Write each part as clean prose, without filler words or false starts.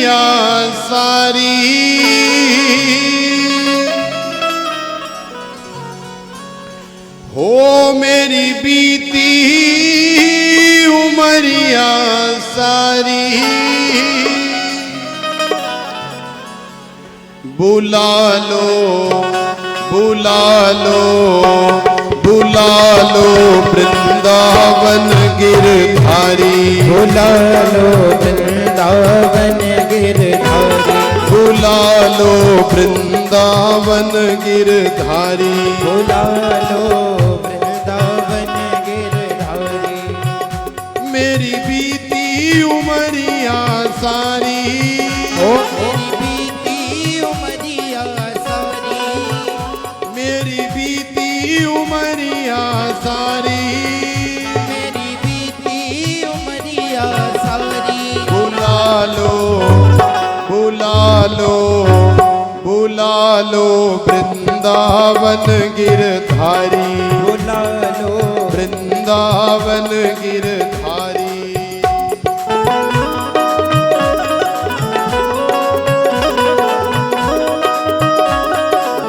उमरिया सारी हो मेरी बीती उमरिया सारी बुला लो बुला लो बुला लो वृंदावन गिरधारी बुला लो वृंदावन गिरधारी बुला लो वृंदावन गिरधारी बुला लो वृंदावन गिरधारी मेरी बीती उमरिया सारी ओ मेरी बीती उमरिया सारी मेरी बीती उमरिया सारी मेरी बीती उमरिया सारी बुला लो बुला लो बुला लो वृंदावन गिरधारी बुला लो वृंदावन गिरधारी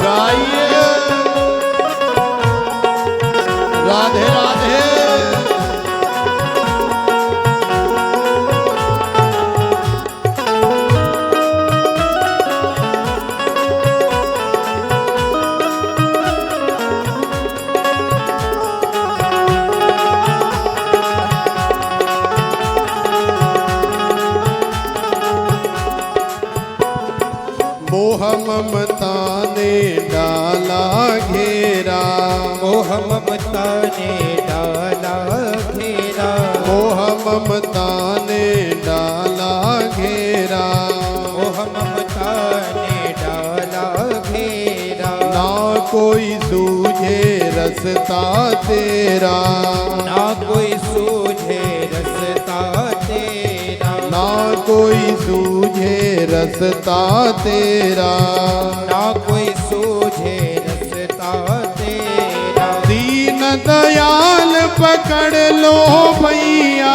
गाइए राधे राधे मोह ममता ने डाला घेरा मोह ममता ने डाला घेरा मोह ममता ने डाला घेरा मोह ममता ने डाला घेरा ना कोई सूझे रसता तेरा ना कोई सूझे रसता तेरा ना कोई सूझे रसता तेरा ना कोई सूझे रसता तेरा दीन दयाल पकड़ लो भैया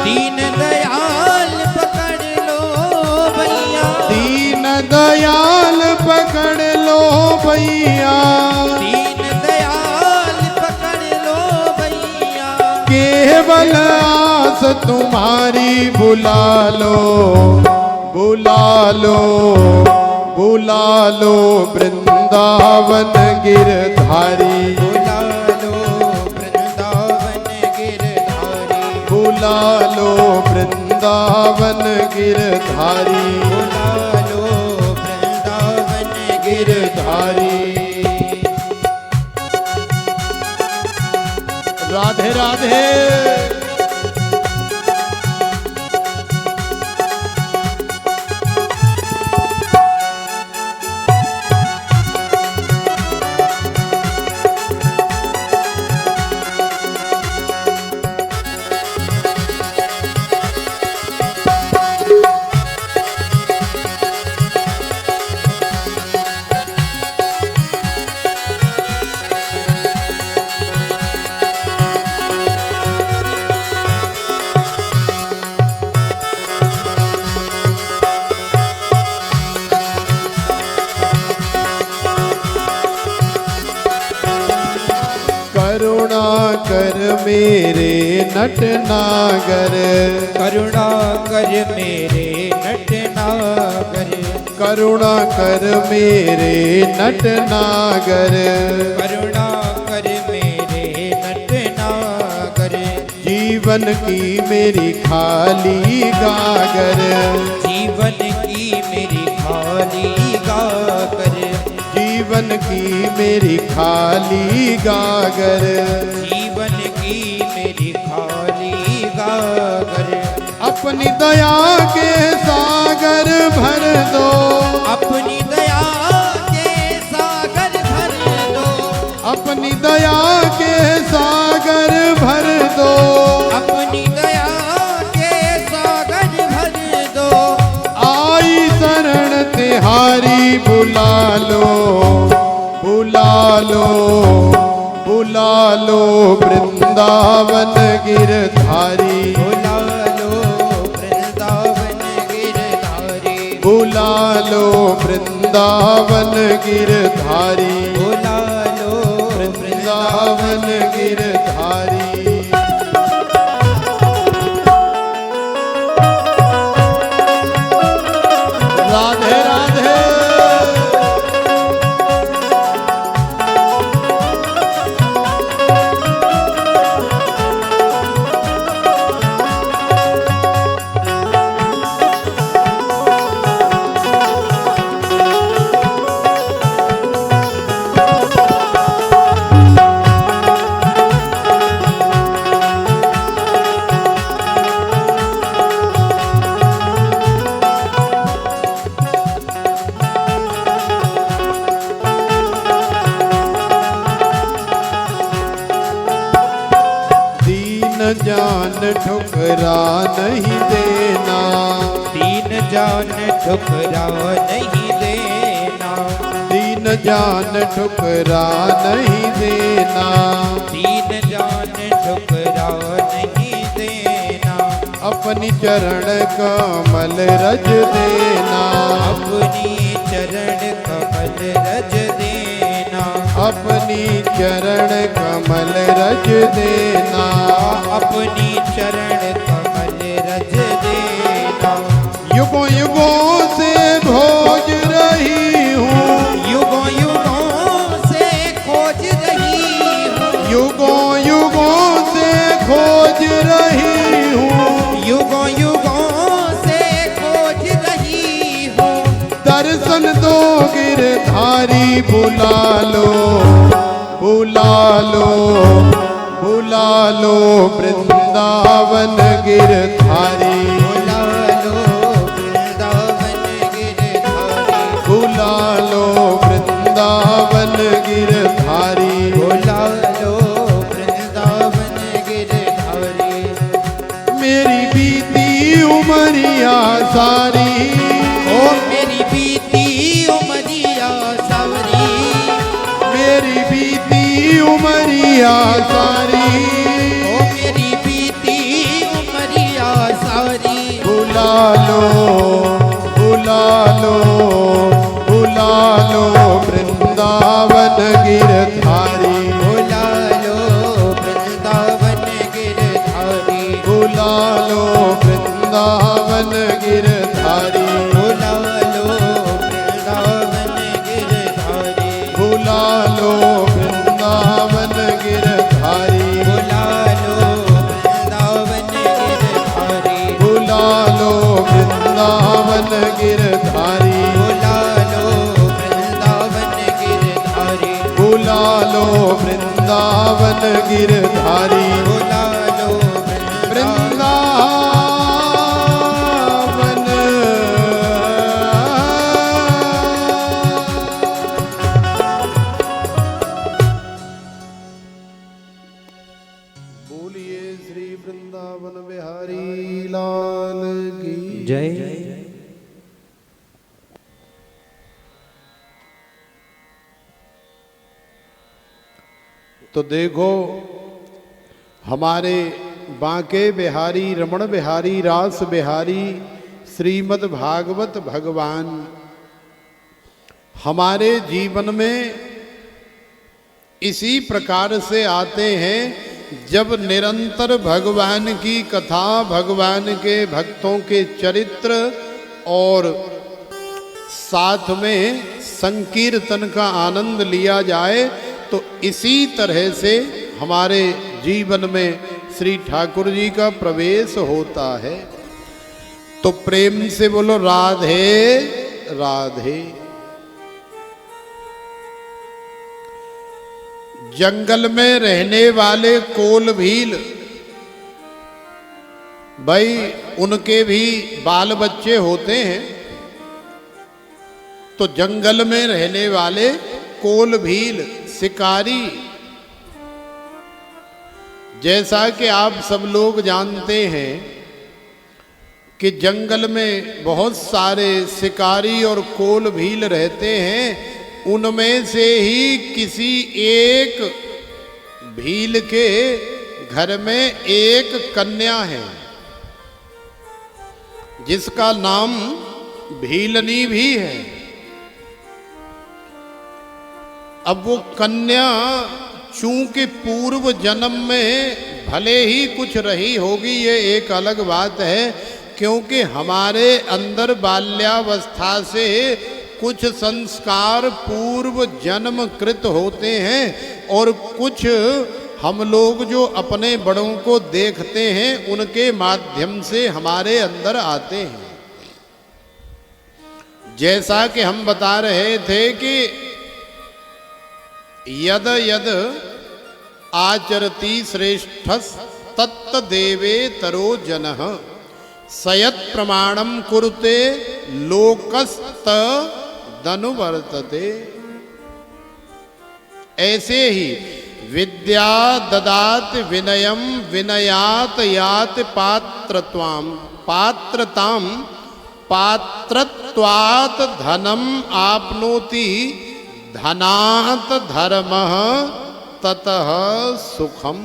दीन दयाल पकड़ लो भैया दीन दयाल पकड़ लो भैया दीन दयाल पकड़ लो भैया केवल आस तुम्हारी बुला लो बुला लो बुला लो वृंदावन गिरधारी बुला लो वृंदावन गिरधारी बुला लो वृंदावन गिरधारी बुला लो वृंदावन गिरधारी राधे राधे करुणा कर मेरे नटनागर करुणा कर मेरे नटनागर करुणा कर मेरे नटनागर करुणा कर मेरे नटनागर जीवन की मेरी खाली गागर जीवन की मेरी खाली गागर जीवन की मेरी खाली गागर जीवन की मेरी खाली गागर अपनी दया के सागर भर दो अपनी दया के सागर भर दो अपनी दया के सागर भर दो अपनी दया के सागर भर दो आई शरण तिहारी बुला लो बुला लो बुला लो वृंदावन गिरधारी बुला लो वृंदावन गिरधारी बुला लो वृंदावन गिरधारी, बुला लो वृंदावन गिरधारी। राधे राधे। जान ठुकरा नहीं देना, दीन जान ठुकरा नहीं देना, दीन जान ठुकरा नहीं देना, दीन जान ठुकरा नहीं देना। अपनी चरण कमल रज देना, अपनी चरण कमल रज देना, अपनी चरण कमल रज देना, अपनी चरण कमल रज देना। युगों युगों से खोज रही हूँ, युगों युगों से खोज रही हूँ, युगों युगों से खोज रही हूँ, युगों युगों से खोज रही हूँ। दर्शन दो गिरधारी, बुला लो, बुला लो, बुला लो वृंदावन गिरधारी, बुला लो वृंदावन गिरधारी, बुला लो वृंदावन गिरधारी। बुला लो वृंदावन गिरधारी। मेरी बीती उमरिया सारी, ओ मेरी बीती उमरिया सावरी, मेरी बीती उमरिया सारी, ओ मेरी बीती उमरिया सावरी। बुला लो, बुला लो, बुला लो वृंदावन गिरधारी, बुला लो वृंदावन गिरधारी, बुला लो वृंदावन गिरधारी, बुला लो वृंदावन गिरधारी, बुला लो वृंदावन गिरधारी, बुला लो वृंदावन गिरधारी, बुला लो वृंदावन गिरधारी, बुला लो वृंदावन गिरधारी, बुला लो वृंदावन गिरधारी, बुला लो वृंदावन। बोलिए श्री वृंदावन बिहारी लाल की जय। तो देखो हमारे बांके बिहारी, रमण बिहारी, रास बिहारी श्रीमद् भागवत भगवान हमारे जीवन में इसी प्रकार से आते हैं जब निरंतर भगवान की कथा, भगवान के भक्तों के चरित्र और साथ में संकीर्तन का आनंद लिया जाए। तो इसी तरह से हमारे जीवन में श्री ठाकुर जी का प्रवेश होता है। तो प्रेम से बोलो राधे राधे। जंगल में रहने वाले कोल भील, भाई उनके भी बाल बच्चे होते हैं। तो जंगल में रहने वाले कोल भील शिकारी, जैसा कि आप सब लोग जानते हैं कि जंगल में बहुत सारे शिकारी और कोल भील रहते हैं। उनमें से ही किसी एक भील के घर में एक कन्या है जिसका नाम भीलनी भी है। अब वो कन्या चूंकि पूर्व जन्म में भले ही कुछ रही होगी, ये एक अलग बात है, क्योंकि हमारे अंदर बाल्यावस्था से कुछ संस्कार पूर्व जन्म कृत होते हैं और कुछ हम लोग जो अपने बड़ों को देखते हैं उनके माध्यम से हमारे अंदर आते हैं। जैसा कि हम बता रहे थे कि यद यद आचरति श्रेष्ठस तत्त देवे तरो जनः सयत प्रमाणम कुरुते लोकस्त दनुवर्तते। ऐसे ही विद्या ददात विनयम विनयात यात पात्रत्वाम पात्रताम पात्रत्वात धनम आपनोति धनात धर्मः ततः सुखम।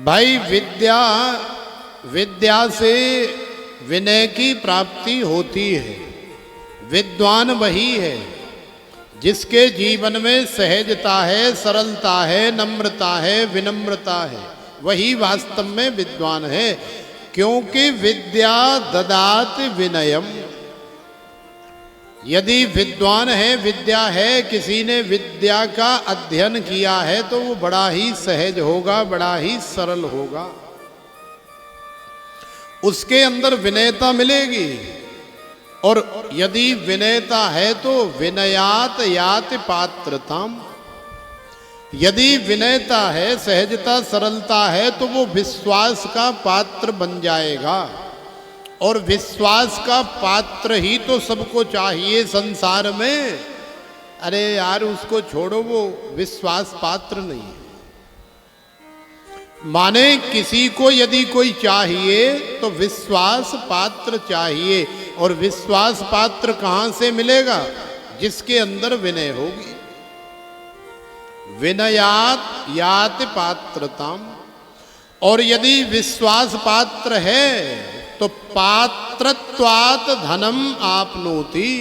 भाई विद्या से विनय की प्राप्ति होती है। विद्वान वही है जिसके जीवन में सहजता है, सरलता है, नम्रता है, विनम्रता है, वही वास्तव में विद्वान है। क्योंकि विद्या ददात विनयम, यदि विद्वान है, विद्या है, किसी ने विद्या का अध्ययन किया है तो वो बड़ा ही सहज होगा, बड़ा ही सरल होगा, उसके अंदर विनयता मिलेगी। और यदि विनयता है तो विनयात यात पात्रताम, यदि विनयता है, सहजता सरलता है तो वो विश्वास का पात्र बन जाएगा। और विश्वास का पात्र ही तो सबको चाहिए संसार में। अरे यार उसको छोड़ो, वो विश्वास पात्र नहीं है। माने किसी को यदि कोई चाहिए तो विश्वास पात्र चाहिए। और विश्वास पात्र कहां से मिलेगा? जिसके अंदर विनय होगी। विनयात यात पात्रताम। और यदि विश्वास पात्र है तो पात्रत्वात धनम आपनोति,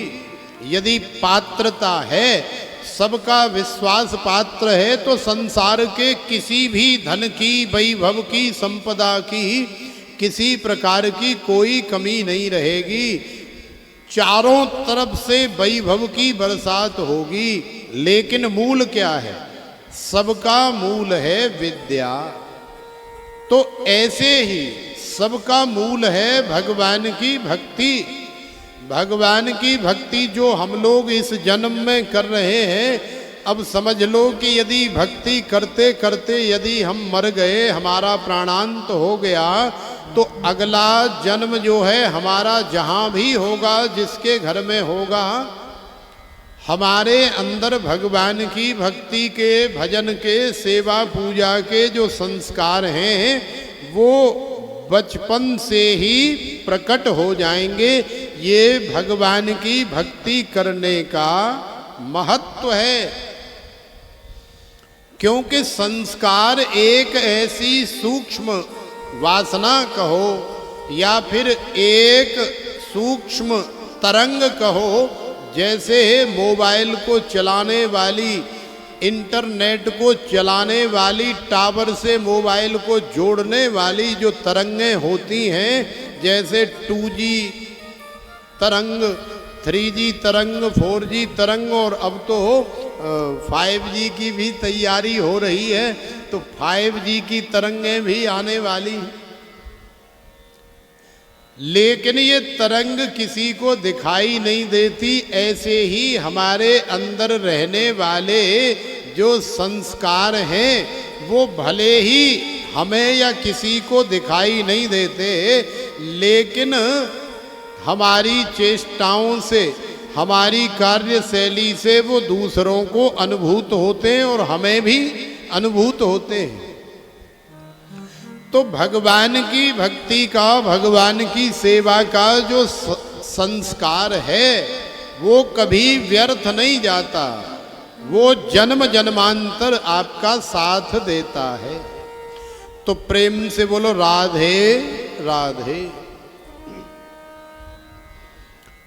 यदि पात्रता है, सबका विश्वास पात्र है तो संसार के किसी भी धन की, वैभव की, संपदा की, किसी प्रकार की कोई कमी नहीं रहेगी। चारों तरफ से वैभव की बरसात होगी। लेकिन मूल क्या है? सबका मूल है विद्या। तो ऐसे ही सबका मूल है भगवान की भक्ति। भगवान की भक्ति जो हम लोग इस जन्म में कर रहे हैं, अब समझ लो कि यदि भक्ति करते करते यदि हम मर गए, हमारा प्राणांत हो गया, तो अगला जन्म जो है हमारा जहाँ भी होगा, जिसके घर में होगा, हमारे अंदर भगवान की भक्ति के, भजन के, सेवा पूजा के जो संस्कार हैं वो बचपन से ही प्रकट हो जाएंगे। ये भगवान की भक्ति करने का महत्व है। क्योंकि संस्कार एक ऐसी सूक्ष्म वासना कहो या फिर एक सूक्ष्म तरंग कहो, जैसे मोबाइल को चलाने वाली, इंटरनेट को चलाने वाली, टावर से मोबाइल को जोड़ने वाली जो तरंगें होती हैं, जैसे 2G तरंग, 3G तरंग, 4G तरंग, और अब तो 5G की भी तैयारी हो रही है, तो 5G की तरंगें भी आने वाली हैं। लेकिन ये तरंग किसी को दिखाई नहीं देती। ऐसे ही हमारे अंदर रहने वाले जो संस्कार हैं वो भले ही हमें या किसी को दिखाई नहीं देते, लेकिन हमारी चेष्टाओं से, हमारी कार्यशैली से वो दूसरों को अनुभूत होते हैं और हमें भी अनुभूत होते हैं। तो भगवान की भक्ति का, भगवान की सेवा का जो संस्कार है वो कभी व्यर्थ नहीं जाता। वो जन्म जन्मांतर आपका साथ देता है। तो प्रेम से बोलो राधे राधे।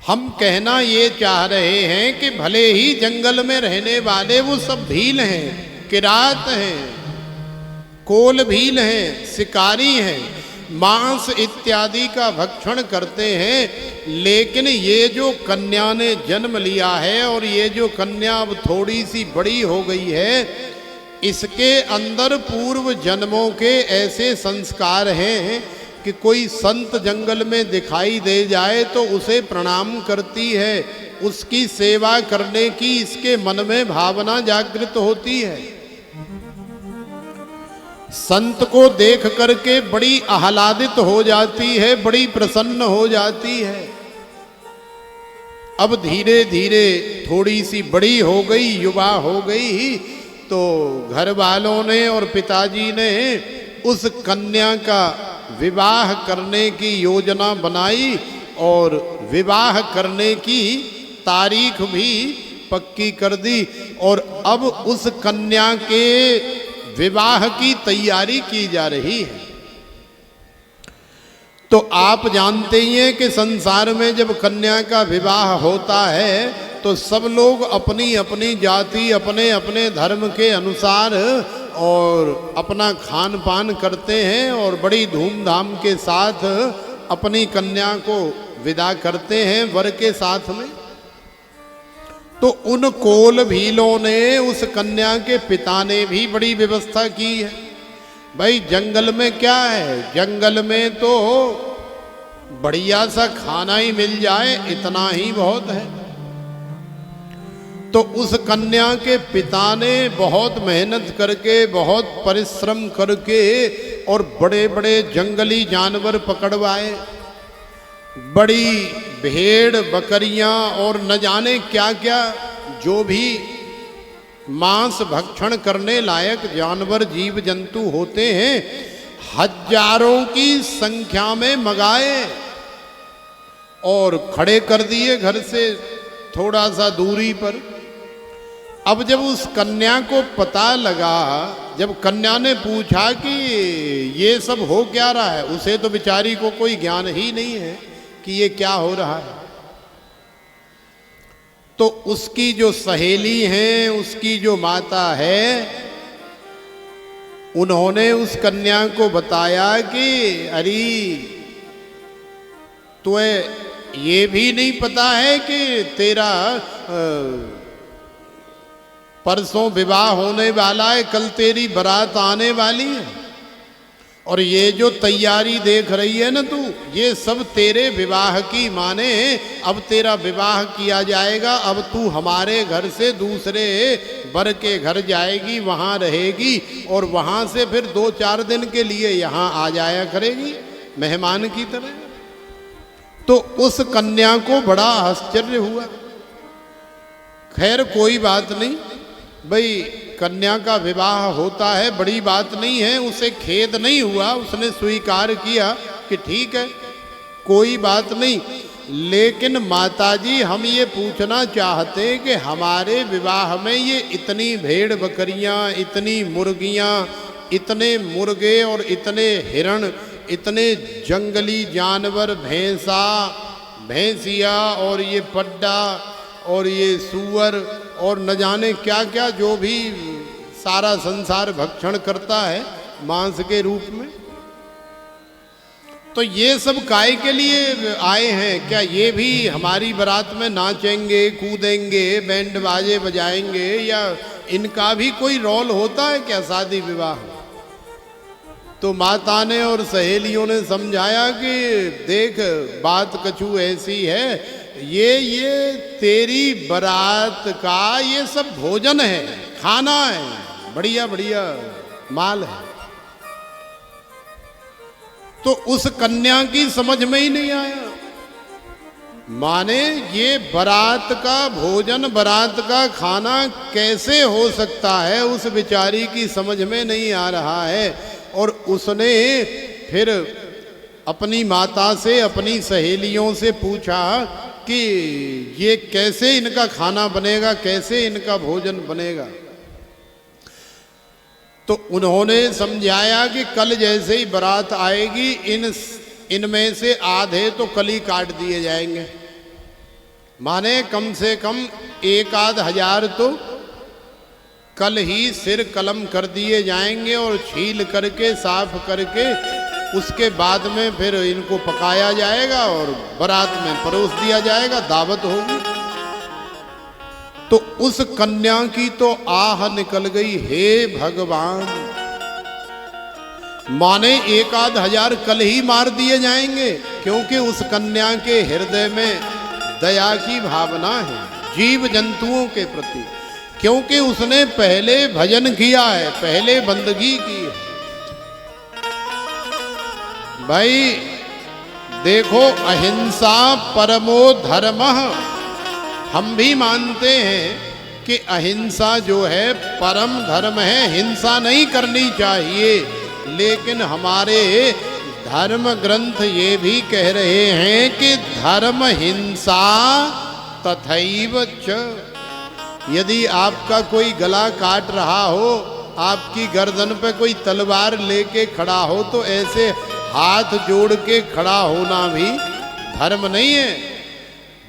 हम कहना ये चाह रहे हैं कि भले ही जंगल में रहने वाले वो सब भील हैं, किरात हैं, कोल भील हैं, शिकारी हैं, मांस इत्यादि का भक्षण करते हैं, लेकिन ये जो कन्या ने जन्म लिया है और ये जो कन्या अब थोड़ी सी बड़ी हो गई है, इसके अंदर पूर्व जन्मों के ऐसे संस्कार हैं कि कोई संत जंगल में दिखाई दे जाए तो उसे प्रणाम करती है, उसकी सेवा करने की इसके मन में भावना जागृत होती है। संत को देख करके बड़ी आह्लादित हो जाती है, बड़ी प्रसन्न हो जाती है। अब धीरे धीरे थोड़ी सी बड़ी हो गई, युवा हो गई, तो घर वालों ने और पिताजी ने उस कन्या का विवाह करने की योजना बनाई और विवाह करने की तारीख भी पक्की कर दी। और अब उस कन्या के विवाह की तैयारी की जा रही है। तो आप जानते ही हैं कि संसार में जब कन्या का विवाह होता है तो सब लोग अपनी अपनी जाति, अपने अपने धर्म के अनुसार और अपना खान पान करते हैं और बड़ी धूमधाम के साथ अपनी कन्या को विदा करते हैं वर के साथ में। तो उन कोल भीलों ने, उस कन्या के पिता ने भी बड़ी व्यवस्था की है। भाई जंगल में क्या है, जंगल में तो बढ़िया सा खाना ही मिल जाए इतना ही बहुत है। तो उस कन्या के पिता ने बहुत मेहनत करके, बहुत परिश्रम करके और बड़े बड़े जंगली जानवर पकड़वाए, बड़ी भेड़ बकरियां और न जाने क्या क्या जो भी मांस भक्षण करने लायक जानवर जीव जंतु होते हैं, हजारों की संख्या में मंगाए और खड़े कर दिए घर से थोड़ा सा दूरी पर। अब जब उस कन्या को पता लगा, जब कन्या ने पूछा कि ये सब हो क्या रहा है, उसे तो बेचारी को कोई ज्ञान ही नहीं है कि ये क्या हो रहा है। तो उसकी जो सहेली है, उसकी जो माता है, उन्होंने उस कन्या को बताया कि अरे तुम्हें ये भी नहीं पता है कि तेरा परसों विवाह होने वाला है, कल तेरी बारात आने वाली है, और ये जो तैयारी देख रही है ना तू, ये सब तेरे विवाह की माने। अब तेरा विवाह किया जाएगा, अब तू हमारे घर से दूसरे वर के घर जाएगी, वहाँ रहेगी और वहाँ से फिर 2-4 दिन के लिए यहाँ आ जाया करेगी मेहमान की तरह। तो उस कन्या को बड़ा आश्चर्य हुआ। खैर कोई बात नहीं भाई, कन्या का विवाह होता है, बड़ी बात नहीं है, उसे खेद नहीं हुआ, उसने स्वीकार किया कि ठीक है कोई बात नहीं। लेकिन माताजी हम ये पूछना चाहते हैं कि हमारे विवाह में ये इतनी भेड़ बकरियां, इतनी मुर्गियां, इतने मुर्गे और इतने हिरण, इतने जंगली जानवर, भैंसा भैंसिया और ये पड्डा और ये सूअर और न जाने क्या क्या जो भी सारा संसार भक्षण करता है मांस के रूप में, तो ये सब काय के लिए आए हैं? क्या ये भी हमारी बारात में नाचेंगे, कूदेंगे, बैंड बाजे बजाएंगे, या इनका भी कोई रोल होता है क्या शादी विवाह? तो माता ने और सहेलियों ने समझाया कि देख बात कछु ऐसी है, ये तेरी बारात का ये सब भोजन है, खाना है, बढ़िया बढ़िया माल है। तो उस कन्या की समझ में ही नहीं आया, माने ये बारात का भोजन, बारात का खाना कैसे हो सकता है, उस बेचारी की समझ में नहीं आ रहा है। और उसने फिर अपनी माता से, अपनी सहेलियों से पूछा कि ये कैसे इनका खाना बनेगा, कैसे इनका भोजन बनेगा। तो उन्होंने समझाया कि कल जैसे ही बारात आएगी, इनमें से आधे तो कल ही काट दिए जाएंगे, माने कम से कम 1-1000 तो कल ही सिर कलम कर दिए जाएंगे और छील करके साफ करके उसके बाद में फिर इनको पकाया जाएगा और बारात में परोस दिया जाएगा, दावत होगी। तो उस कन्या की तो आह निकल गई, हे भगवान, माने 1-1000 कल ही मार दिए जाएंगे, क्योंकि उस कन्या के हृदय में दया की भावना है जीव जंतुओं के प्रति, क्योंकि उसने पहले भजन किया है, पहले बंदगी की है। भाई देखो, अहिंसा परमो धर्मः, हम भी मानते हैं कि अहिंसा जो है परम धर्म है, हिंसा नहीं करनी चाहिए, लेकिन हमारे धर्म ग्रंथ ये भी कह रहे हैं कि धर्म हिंसा तथैव च। यदि आपका कोई गला काट रहा हो, आपकी गर्दन पे कोई तलवार लेके खड़ा हो, तो ऐसे हाथ जोड़ के खड़ा होना भी धर्म नहीं है,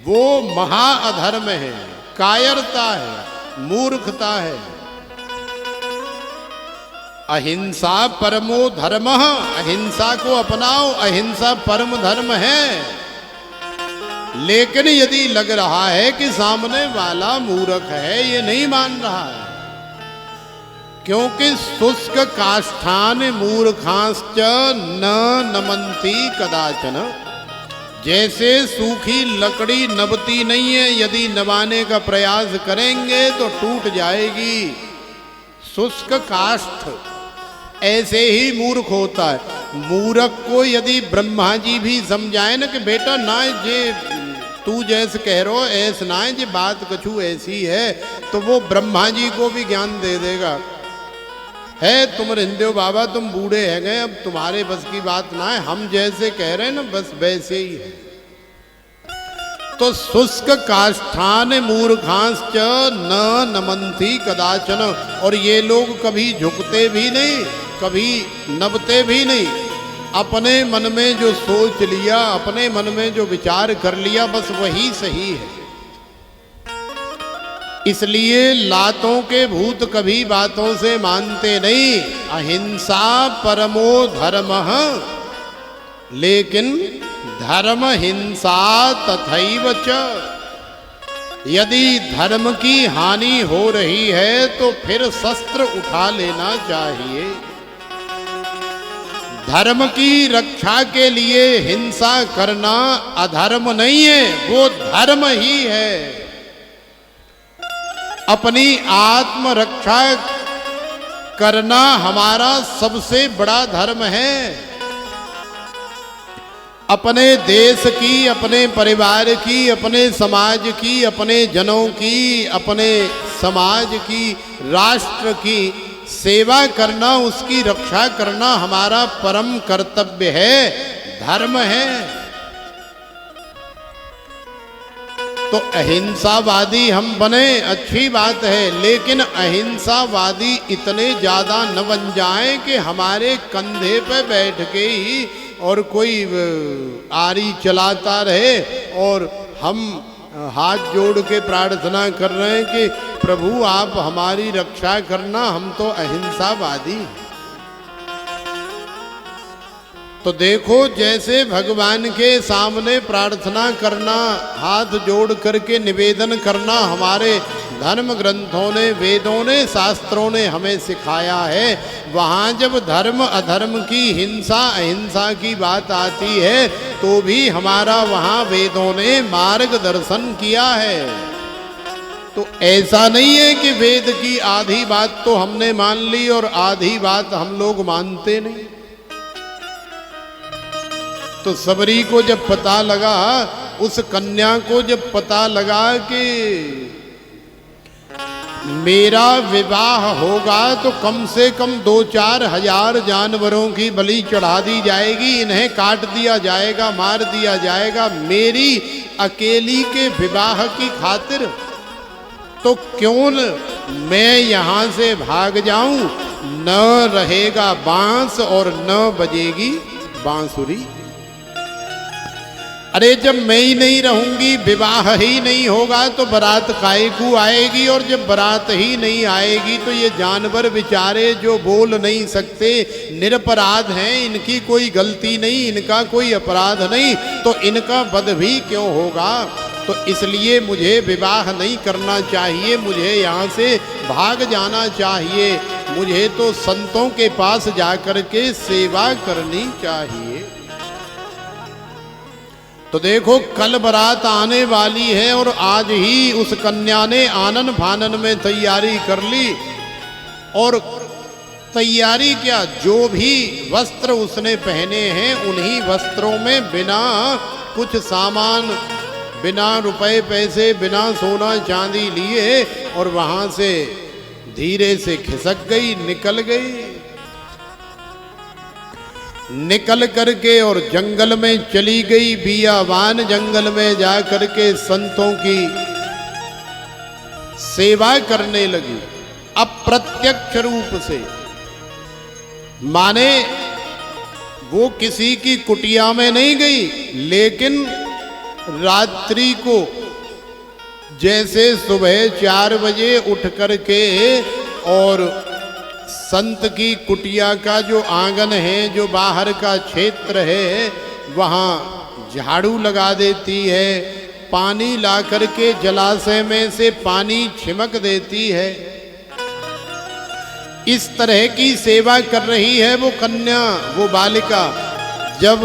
वो महा अधर्म है, कायरता है, मूर्खता है। अहिंसा परमो धर्मः, अहिंसा को अपनाओ, अहिंसा परम धर्म है। लेकिन यदि लग रहा है कि सामने वाला मूर्ख है, ये नहीं मान रहा है, क्योंकि शुष्क काष्ठान मूर्खांश्च न नमन्ति कदाचन, जैसे सूखी लकड़ी नबती नहीं है, यदि नबाने का प्रयास करेंगे तो टूट जाएगी। शुष्क काष्ठ ऐसे ही मूर्ख होता है। मूर्ख को यदि ब्रह्मा जी भी समझाए ना कि बेटा ना जे तू जैसे कह रहो ऐसे ना है, जे बात कछु ऐसी है, तो वो ब्रह्मा जी को भी ज्ञान दे देगा। है तुम रिंदेव बाबा, तुम बूढ़े है गए, अब तुम्हारे बस की बात ना है, हम जैसे कह रहे हैं ना बस वैसे ही है। तो शुष्क काष्ठान मूर्खांश्च न नमन्ति कदाचन, और ये लोग कभी झुकते भी नहीं, कभी नबते भी नहीं। अपने मन में जो सोच लिया, अपने मन में जो विचार कर लिया, बस वही सही है। इसलिए लातों के भूत कभी बातों से मानते नहीं। अहिंसा परमो धर्मः, लेकिन धर्म हिंसा तथैव च। यदि धर्म की हानि हो रही है तो फिर शस्त्र उठा लेना चाहिए। धर्म की रक्षा के लिए हिंसा करना अधर्म नहीं है, वो धर्म ही है। अपनी आत्मरक्षा करना हमारा सबसे बड़ा धर्म है। अपने देश की, अपने परिवार की, अपने समाज की, अपने जनों की, अपने समाज की, राष्ट्र की सेवा करना, उसकी रक्षा करना हमारा परम कर्तव्य है, धर्म है। तो अहिंसावादी हम बने, अच्छी बात है, लेकिन अहिंसावादी इतने ज्यादा न बन जाएं कि हमारे कंधे पे बैठ के ही और कोई आरी चलाता रहे और हम हाथ जोड़ के प्रार्थना कर रहे हैं कि प्रभु आप हमारी रक्षा करना, हम तो अहिंसावादी। तो देखो, जैसे भगवान के सामने प्रार्थना करना, हाथ जोड़ करके निवेदन करना हमारे धर्म ग्रंथों ने, वेदों ने, शास्त्रों ने हमें सिखाया है, वहाँ जब धर्म अधर्म की, हिंसा अहिंसा की बात आती है तो भी हमारा वहाँ वेदों ने मार्गदर्शन किया है। तो ऐसा नहीं है कि वेद की आधी बात तो हमने मान ली और आधी बात हम लोग मानते नहीं। तो सबरी को जब पता लगा, उस कन्या को जब पता लगा कि मेरा विवाह होगा तो कम से कम 2-4 हजार जानवरों की बलि चढ़ा दी जाएगी, इन्हें काट दिया जाएगा, मार दिया जाएगा मेरी अकेली के विवाह की खातिर, तो क्यों न मैं यहाँ से भाग जाऊं। न रहेगा बांस और न बजेगी बांसुरी। अरे जब मैं ही नहीं रहूंगी, विवाह ही नहीं होगा तो बारात काहे को आएगी, और जब बारात ही नहीं आएगी तो ये जानवर बेचारे जो बोल नहीं सकते, निरपराध हैं, इनकी कोई गलती नहीं, इनका कोई अपराध नहीं, तो इनका वध भी क्यों होगा। तो इसलिए मुझे विवाह नहीं करना चाहिए, मुझे यहाँ से भाग जाना चाहिए, मुझे तो संतों के पास जाकर के सेवा करनी चाहिए। तो देखो कल बारात आने वाली है और आज ही उस कन्या ने आनन फानन में तैयारी कर ली। और तैयारी क्या, जो भी वस्त्र उसने पहने हैं उन्हीं वस्त्रों में बिना कुछ सामान, बिना रुपए पैसे, बिना सोना चांदी लिए, और वहां से धीरे से खिसक गई, निकल गई। निकल करके और जंगल में चली गई, बियावान जंगल में जा करके संतों की सेवा करने लगी अप्रत्यक्ष रूप से। माने वो किसी की कुटिया में नहीं गई, लेकिन रात्रि को जैसे सुबह 4 बजे उठ करके और संत की कुटिया का जो आंगन है, जो बाहर का क्षेत्र है, वहाँ झाड़ू लगा देती है, पानी ला करके जलाशय में से पानी छिमक देती है। इस तरह की सेवा कर रही है वो कन्या, वो बालिका। जब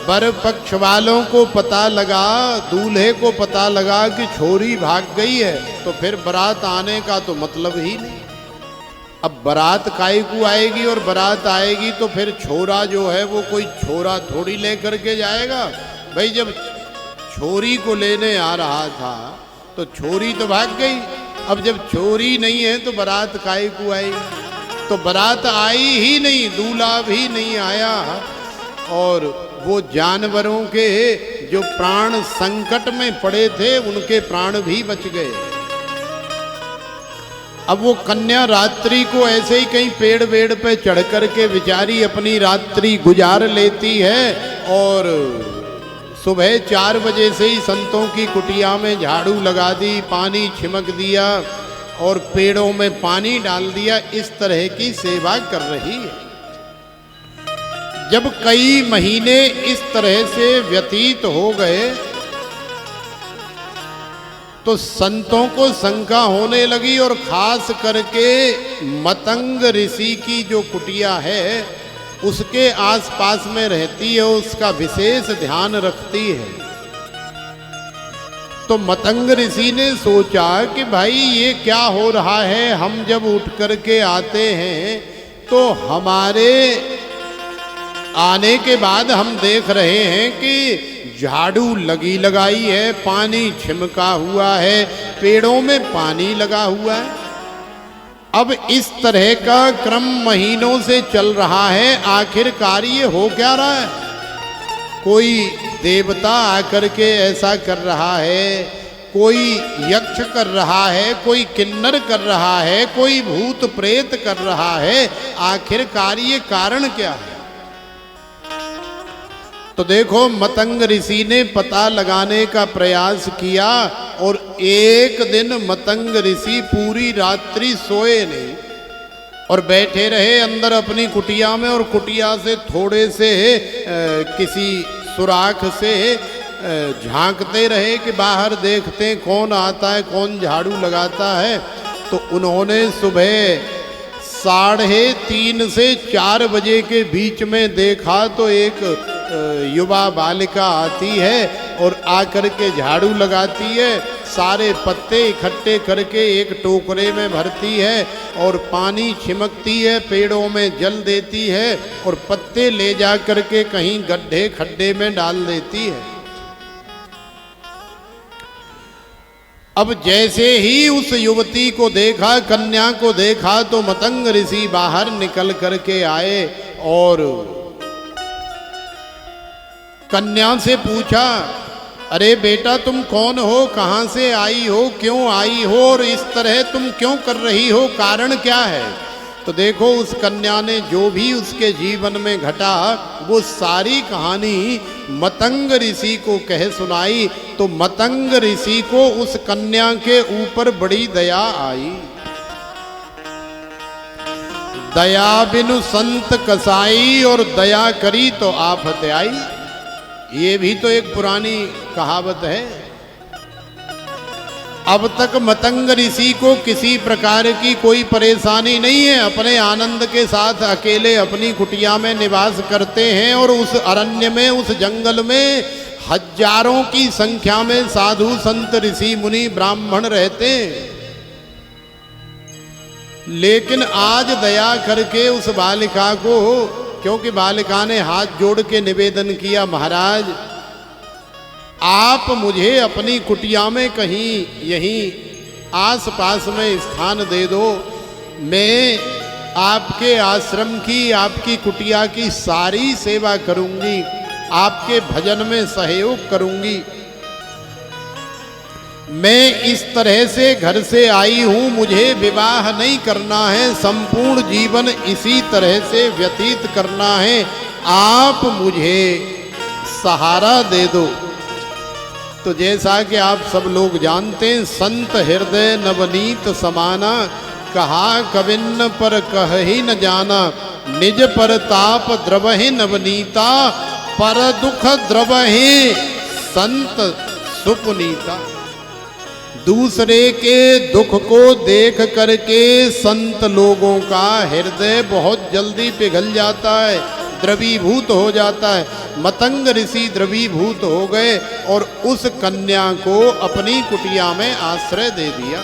वर पक्ष वालों को पता लगा, दूल्हे को पता लगा कि छोरी भाग गई है, तो फिर बारात आने का तो मतलब ही नहीं। अब बारात काहे को आएगी, और बारात आएगी तो फिर छोरा जो है वो कोई छोरा थोड़ी लेकर के जाएगा। भाई जब छोरी को लेने आ रहा था तो छोरी तो भाग गई, अब जब छोरी नहीं है तो बारात काहे को आएगी। तो बारात आई ही नहीं, दूल्हा भी नहीं आया, और वो जानवरों के जो प्राण संकट में पड़े थे उनके प्राण भी बच गए। अब वो कन्या रात्रि को ऐसे ही कहीं पेड़ वेड़ पे चढ़ करके बेचारी अपनी रात्रि गुजार लेती है, और सुबह 4 बजे से ही संतों की कुटिया में झाड़ू लगा दी, पानी छिमक दिया और पेड़ों में पानी डाल दिया। इस तरह की सेवा कर रही है। जब कई महीने इस तरह से व्यतीत हो गए तो संतों को शंका होने लगी, और खास करके मतंग ऋषि की जो कुटिया है उसके आसपास में रहती है, उसका विशेष ध्यान रखती है। तो मतंग ऋषि ने सोचा कि भाई ये क्या हो रहा है, हम जब उठ करके आते हैं तो हमारे आने के बाद हम देख रहे हैं कि झाड़ू लगी लगाई है, पानी छिमका हुआ है, पेड़ों में पानी लगा हुआ है। अब इस तरह का क्रम महीनों से चल रहा है, आखिरकार ये हो क्या रहा है। कोई देवता आकर के ऐसा कर रहा है, कोई यक्ष कर रहा है, कोई किन्नर कर रहा है, कोई भूत प्रेत कर रहा है, आखिरकार ये कारण क्या है। तो देखो मतंग ऋषि ने पता लगाने का प्रयास किया, और एक दिन मतंग ऋषि पूरी रात्रि सोए नहीं और बैठे रहे अंदर अपनी कुटिया में, और कुटिया से थोड़े से किसी सुराख से झांकते रहे कि बाहर देखते कौन आता है, कौन झाड़ू लगाता है। तो उन्होंने सुबह 3:30 से 4 बजे के बीच में देखा तो एक युवा बालिका आती है और आकर के झाड़ू लगाती है, सारे पत्ते इकट्ठे करके एक टोकरे में भरती है और पानी छिमकती है, पेड़ों में जल देती है और पत्ते ले जा करके कहीं गड्ढे खड्डे में डाल देती है। अब जैसे ही उस युवती को देखा, कन्या को देखा, तो मतंग ऋषि बाहर निकल करके आए और कन्या से पूछा, अरे बेटा तुम कौन हो, कहाँ से आई हो, क्यों आई हो और इस तरह तुम क्यों कर रही हो, कारण क्या है। तो देखो उस कन्या ने जो भी उसके जीवन में घटा वो सारी कहानी मतंग ऋषि को कह सुनाई। तो मतंग ऋषि को उस कन्या के ऊपर बड़ी दया आई। दया बिनु संत कसाई, और दया करी तो आफत आई। ये भी तो एक पुरानी कहावत है। अब तक मतंग ऋषि को किसी प्रकार की कोई परेशानी नहीं है, अपने आनंद के साथ अकेले अपनी कुटिया में निवास करते हैं। और उस अरण्य में, उस जंगल में हजारों की संख्या में साधु संत ऋषि मुनि ब्राह्मण रहते हैं। लेकिन आज दया करके उस बालिका को, क्योंकि बालिका ने हाथ जोड़ के निवेदन किया, महाराज आप मुझे अपनी कुटिया में कहीं यहीं आस पास में स्थान दे दो, मैं आपके आश्रम की, आपकी कुटिया की सारी सेवा करूंगी, आपके भजन में सहयोग करूंगी। मैं इस तरह से घर से आई हूं, मुझे विवाह नहीं करना है, संपूर्ण जीवन इसी तरह से व्यतीत करना है, आप मुझे सहारा दे दो। तो जैसा कि आप सब लोग जानते हैं, संत हृदय नवनीत समाना, कहा कविन्न पर कह ही न जाना, निज पर ताप द्रवहि नवनीता, पर दुख द्रवहि संत सुपुनीता। दूसरे के दुख को देख करके संत लोगों का हृदय बहुत जल्दी पिघल जाता है, द्रवीभूत हो जाता है। मतंग ऋषि द्रवीभूत हो गए और उस कन्या को अपनी कुटिया में आश्रय दे दिया।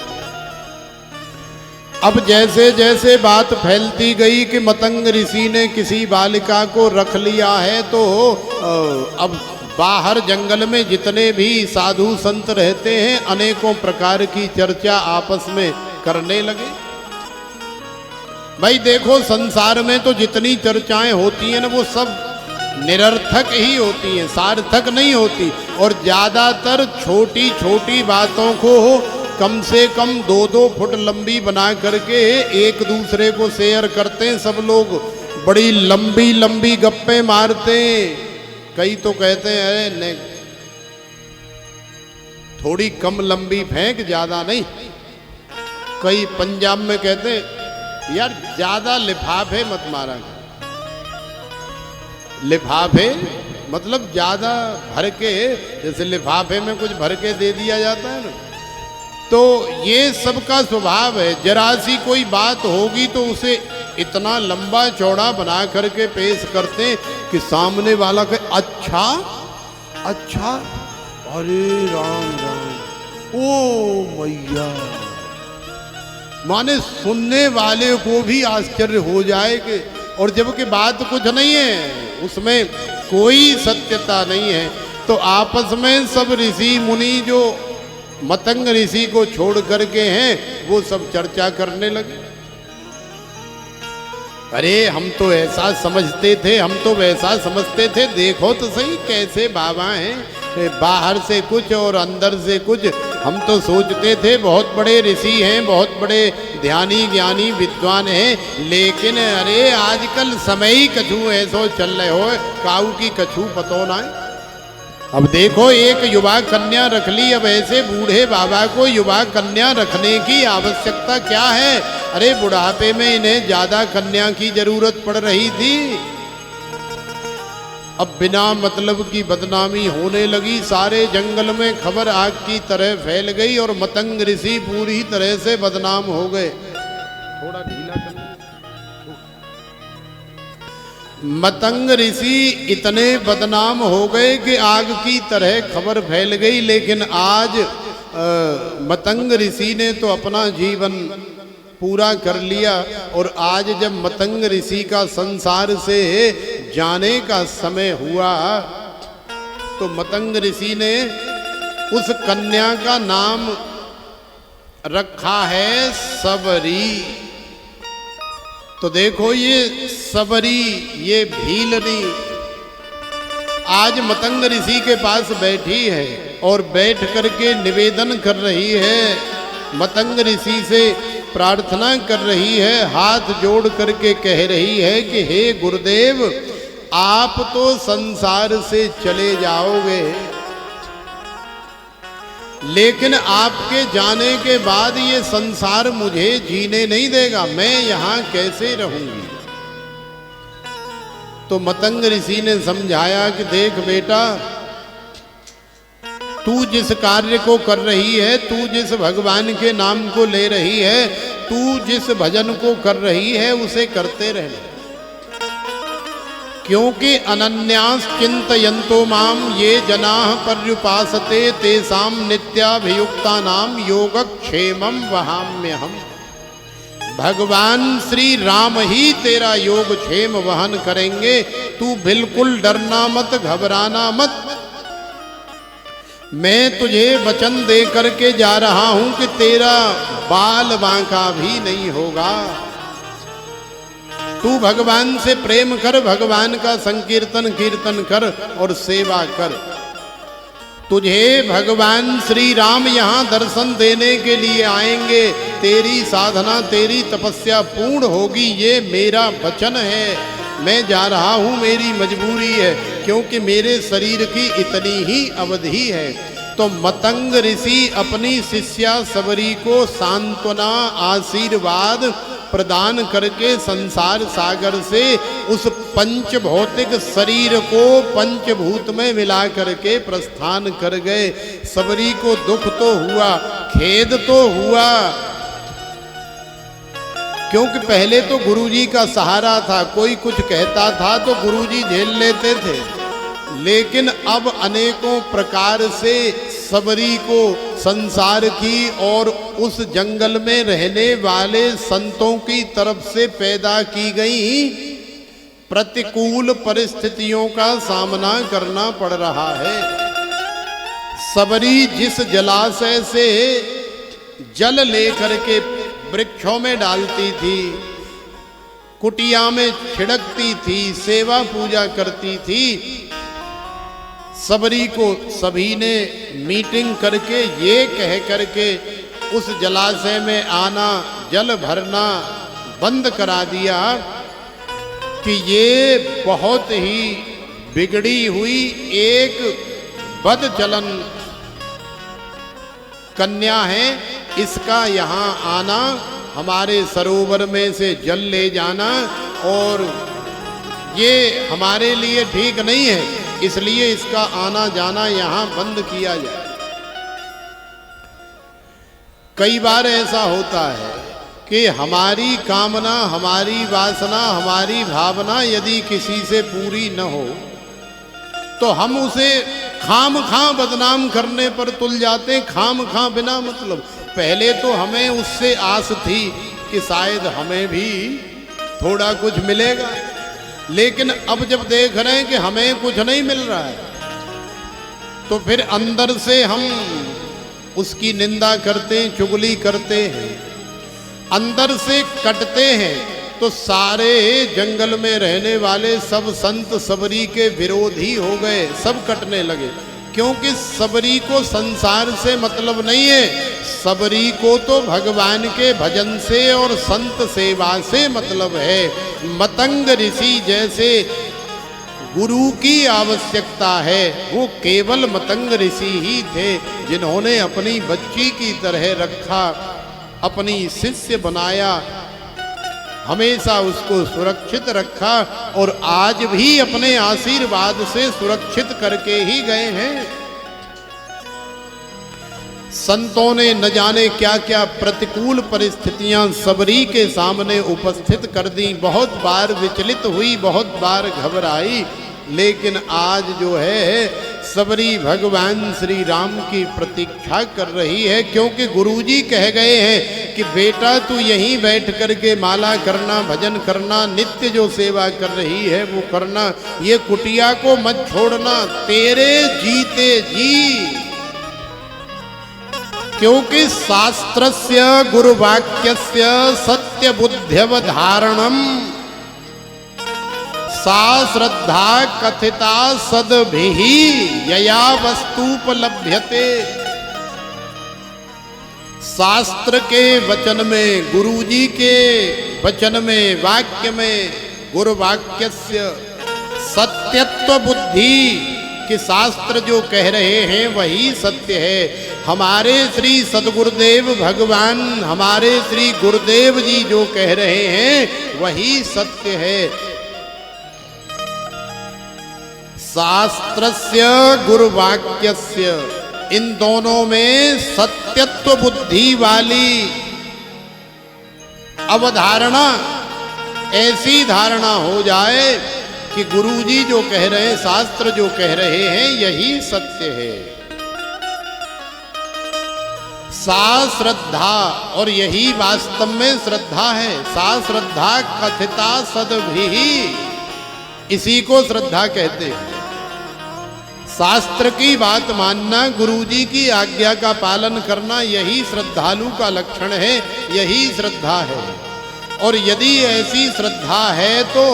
अब जैसे जैसे बात फैलती गई कि मतंग ऋषि ने किसी बालिका को रख लिया है, तो अब बाहर जंगल में जितने भी साधु संत रहते हैं अनेकों प्रकार की चर्चा आपस में करने लगे। भाई देखो, संसार में तो जितनी चर्चाएं होती हैं ना, वो सब निरर्थक ही होती हैं, सार्थक नहीं होती। और ज्यादातर छोटी छोटी बातों को कम से कम 2-2 फुट लंबी बना करके एक दूसरे को शेयर करते हैं सब लोग, बड़ी लंबी लंबी गप्पे मारते हैं। कई तो कहते हैं अरे नहीं, थोड़ी कम लंबी फेंक, ज्यादा नहीं। कई पंजाब में कहते हैं यार ज्यादा लिफाफे मत मारा, लिफाफे मतलब ज्यादा भर के, जैसे लिफाफे में कुछ भर के दे दिया जाता है ना, तो ये सबका स्वभाव है। जरा सी कोई बात होगी तो उसे इतना लंबा चौड़ा बना करके पेश करते हैं कि सामने वाला कहे अच्छा अच्छा, अरे राम राम, ओ मैया, माने सुनने वाले को भी आश्चर्य हो जाए कि, और जबकि बात कुछ नहीं है, उसमें कोई सत्यता नहीं है। तो आपस में सब ऋषि मुनि जो मतंग ऋषि को छोड़ करके हैं वो सब चर्चा करने लगे। अरे हम तो ऐसा समझते थे, हम तो वैसा समझते थे, देखो तो सही कैसे बाबा हैं, बाहर से कुछ और अंदर से कुछ। हम तो सोचते थे बहुत बड़े ऋषि हैं, बहुत बड़े ध्यानी ज्ञानी विद्वान हैं, लेकिन अरे आजकल समय ही कछू ऐसो चल रहे हो, काऊ की कछू पतो ना है। अब देखो एक युवा कन्या रख ली, अब ऐसे बूढ़े बाबा को युवा कन्या रखने की आवश्यकता क्या है? अरे बुढ़ापे में इन्हें ज्यादा कन्या की जरूरत पड़ रही थी। अब बिना मतलब की बदनामी होने लगी, सारे जंगल में खबर आग की तरह फैल गई और मतंग ऋषि पूरी तरह से बदनाम हो गए। थोड़ा ढीला करना। मतंग ऋषि इतने बदनाम हो गए कि आग की तरह खबर फैल गई। लेकिन आज मतंग ऋषि ने तो अपना जीवन पूरा कर लिया, और आज जब मतंग ऋषि का संसार से जाने का समय हुआ तो मतंग ऋषि ने उस कन्या का नाम रखा है सबरी। तो देखो ये सबरी, ये भीलनी आज मतंग ऋषि के पास बैठी है और बैठ करके निवेदन कर रही है मतंग ऋषि से प्रार्थना कर रही है, हाथ जोड़ करके कह रही है कि हे गुरुदेव, आप तो संसार से चले जाओगे, लेकिन आपके जाने के बाद ये संसार मुझे जीने नहीं देगा, मैं यहां कैसे रहूंगी। तो मतंग ऋषि ने समझाया कि देख बेटा, तू जिस कार्य को कर रही है, तू जिस भगवान के नाम को ले रही है, तू जिस भजन को कर रही है, उसे करते रहना, क्योंकि अनन्यास चिंतयन्तो माम ये जनाः पर्युपासते तेषां नित्याभियुक्तानां योगक्षेमं वहाम्यहम्। भगवान श्री राम ही तेरा योगक्षेम वहन करेंगे, तू बिल्कुल डरना मत, घबराना मत। मैं तुझे वचन दे करके जा रहा हूं कि तेरा बाल बांका भी नहीं होगा। तू भगवान से प्रेम कर, भगवान का संकीर्तन कीर्तन कर और सेवा कर। तुझे भगवान श्री राम यहाँ दर्शन देने के लिए आएंगे, तेरी साधना तेरी तपस्या पूर्ण होगी, ये मेरा वचन है। मैं जा रहा हूँ, मेरी मजबूरी है, क्योंकि मेरे शरीर की इतनी ही अवधि है। तो मतंग ऋषि अपनी शिष्या सबरी को सांत्वना आशीर्वाद प्रदान करके संसार सागर से उस पंच भौतिक शरीर को पंचभूत में मिला करके प्रस्थान कर गए। सबरी को दुख तो हुआ, खेद तो हुआ, क्योंकि पहले तो गुरुजी का सहारा था, कोई कुछ कहता था तो गुरुजी झेल लेते थे, लेकिन अब अनेकों प्रकार से सबरी को संसार की और उस जंगल में रहने वाले संतों की तरफ से पैदा की गई प्रतिकूल परिस्थितियों का सामना करना पड़ रहा है। सबरी जिस जलाशय से जल लेकर के वृक्षों में डालती थी, कुटिया में छिड़कती थी, सेवा पूजा करती थी, सबरी को सभी ने मीटिंग करके ये कह करके उस जलाशय में आना, जल भरना बंद करा दिया कि ये बहुत ही बिगड़ी हुई एक बदचलन कन्या है, इसका यहाँ आना, हमारे सरोवर में से जल ले जाना, और ये हमारे लिए ठीक नहीं है, इसलिए इसका आना जाना यहाँ बंद किया जाए। कई बार ऐसा होता है कि हमारी कामना, हमारी वासना, हमारी भावना यदि किसी से पूरी न हो तो हम उसे खाम खां बदनाम करने पर तुल जाते हैं, खाम खां बिना मतलब। पहले तो हमें उससे आस थी कि शायद हमें भी थोड़ा कुछ मिलेगा, लेकिन अब जब देख रहे हैं कि हमें कुछ नहीं मिल रहा है, तो फिर अंदर से हम उसकी निंदा करते हैं, चुगली करते हैं, अंदर से कटते हैं। तो सारे जंगल में रहने वाले सब संत सबरी के विरोधी हो गए, सब कटने लगे, क्योंकि सबरी को संसार से मतलब नहीं है, सबरी को तो भगवान के भजन से और संत सेवा से मतलब है। मतंग ऋषि जैसे गुरु की आवश्यकता है, वो केवल मतंग ऋषि ही थे जिन्होंने अपनी बच्ची की तरह रखा, अपनी शिष्य बनाया, हमेशा उसको सुरक्षित रखा, और आज भी अपने आशीर्वाद से सुरक्षित करके ही गए हैं। संतों ने न जाने क्या क्या प्रतिकूल परिस्थितियां सबरी के सामने उपस्थित कर दी, बहुत बार विचलित हुई, बहुत बार घबराई, लेकिन आज जो है सबरी भगवान श्री राम की प्रतीक्षा कर रही है, क्योंकि गुरुजी कह गए हैं कि बेटा तू यहीं बैठ करके माला करना, भजन करना, नित्य जो सेवा कर रही है वो करना, ये कुटिया को मत छोड़ना, तेरे जीते जी। क्योंकि शास्त्रस्य गुरुवाक्यस्य सत्य बुद्ध्यवधारणम सा श्रद्धा कथिता सद्भिः यया वस्तुपलभ्यते। शास्त्र के वचन में, गुरुजी के वचन में, वाक्य में, गुरु वाक्यस्य सत्यत्व बुद्धि कि शास्त्र जो कह रहे हैं वही सत्य है। हमारे श्री सद्गुरुदेव भगवान, हमारे श्री गुरुदेव जी जो कह रहे हैं वही सत्य है। शास्त्रस्य गुरुवाक्यस्य, इन दोनों में सत्यत्व बुद्धि वाली अवधारणा, ऐसी धारणा हो जाए कि गुरुजी जो कह रहे हैं, शास्त्र जो कह रहे हैं यही सत्य है। सा श्रद्धा, और यही वास्तव में श्रद्धा है। सा श्रद्धा कथिता सद्भिः, इसी को श्रद्धा कहते हैं। शास्त्र की बात मानना, गुरुजी की आज्ञा का पालन करना, यही श्रद्धालु का लक्षण है, यही श्रद्धा है। और यदि ऐसी श्रद्धा है तो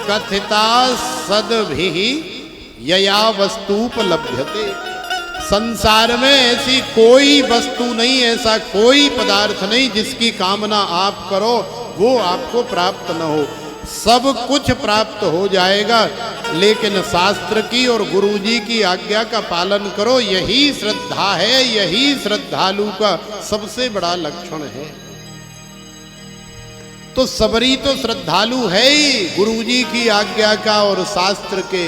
कथिता सद्भिः यया वस्तुपलभ्यते, संसार में ऐसी कोई वस्तु नहीं, ऐसा कोई पदार्थ नहीं जिसकी कामना आप करो वो आपको प्राप्त न हो। सब कुछ प्राप्त हो जाएगा, लेकिन शास्त्र की और गुरुजी की आज्ञा का पालन करो, यही श्रद्धा है, यही श्रद्धालु का सबसे बड़ा लक्षण है। तो सबरी तो श्रद्धालु है ही, गुरुजी की आज्ञा का और शास्त्र के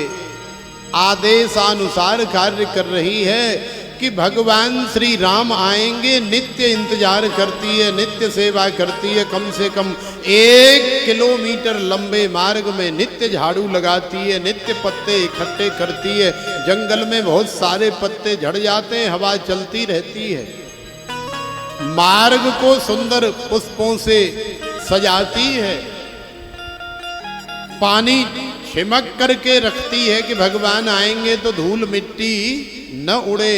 आदेशानुसार कार्य कर रही है कि भगवान श्री राम आएंगे, नित्य इंतजार करती है, नित्य सेवा करती है। कम से कम 1 किलोमीटर लंबे मार्ग में नित्य झाड़ू लगाती है, नित्य पत्ते इकट्ठे करती है। जंगल में बहुत सारे पत्ते झड़ जाते हैं, हवा चलती रहती है। मार्ग को सुंदर पुष्पों से सजाती है, पानी छिमक करके रखती है कि भगवान आएंगे तो धूल मिट्टी न उड़े।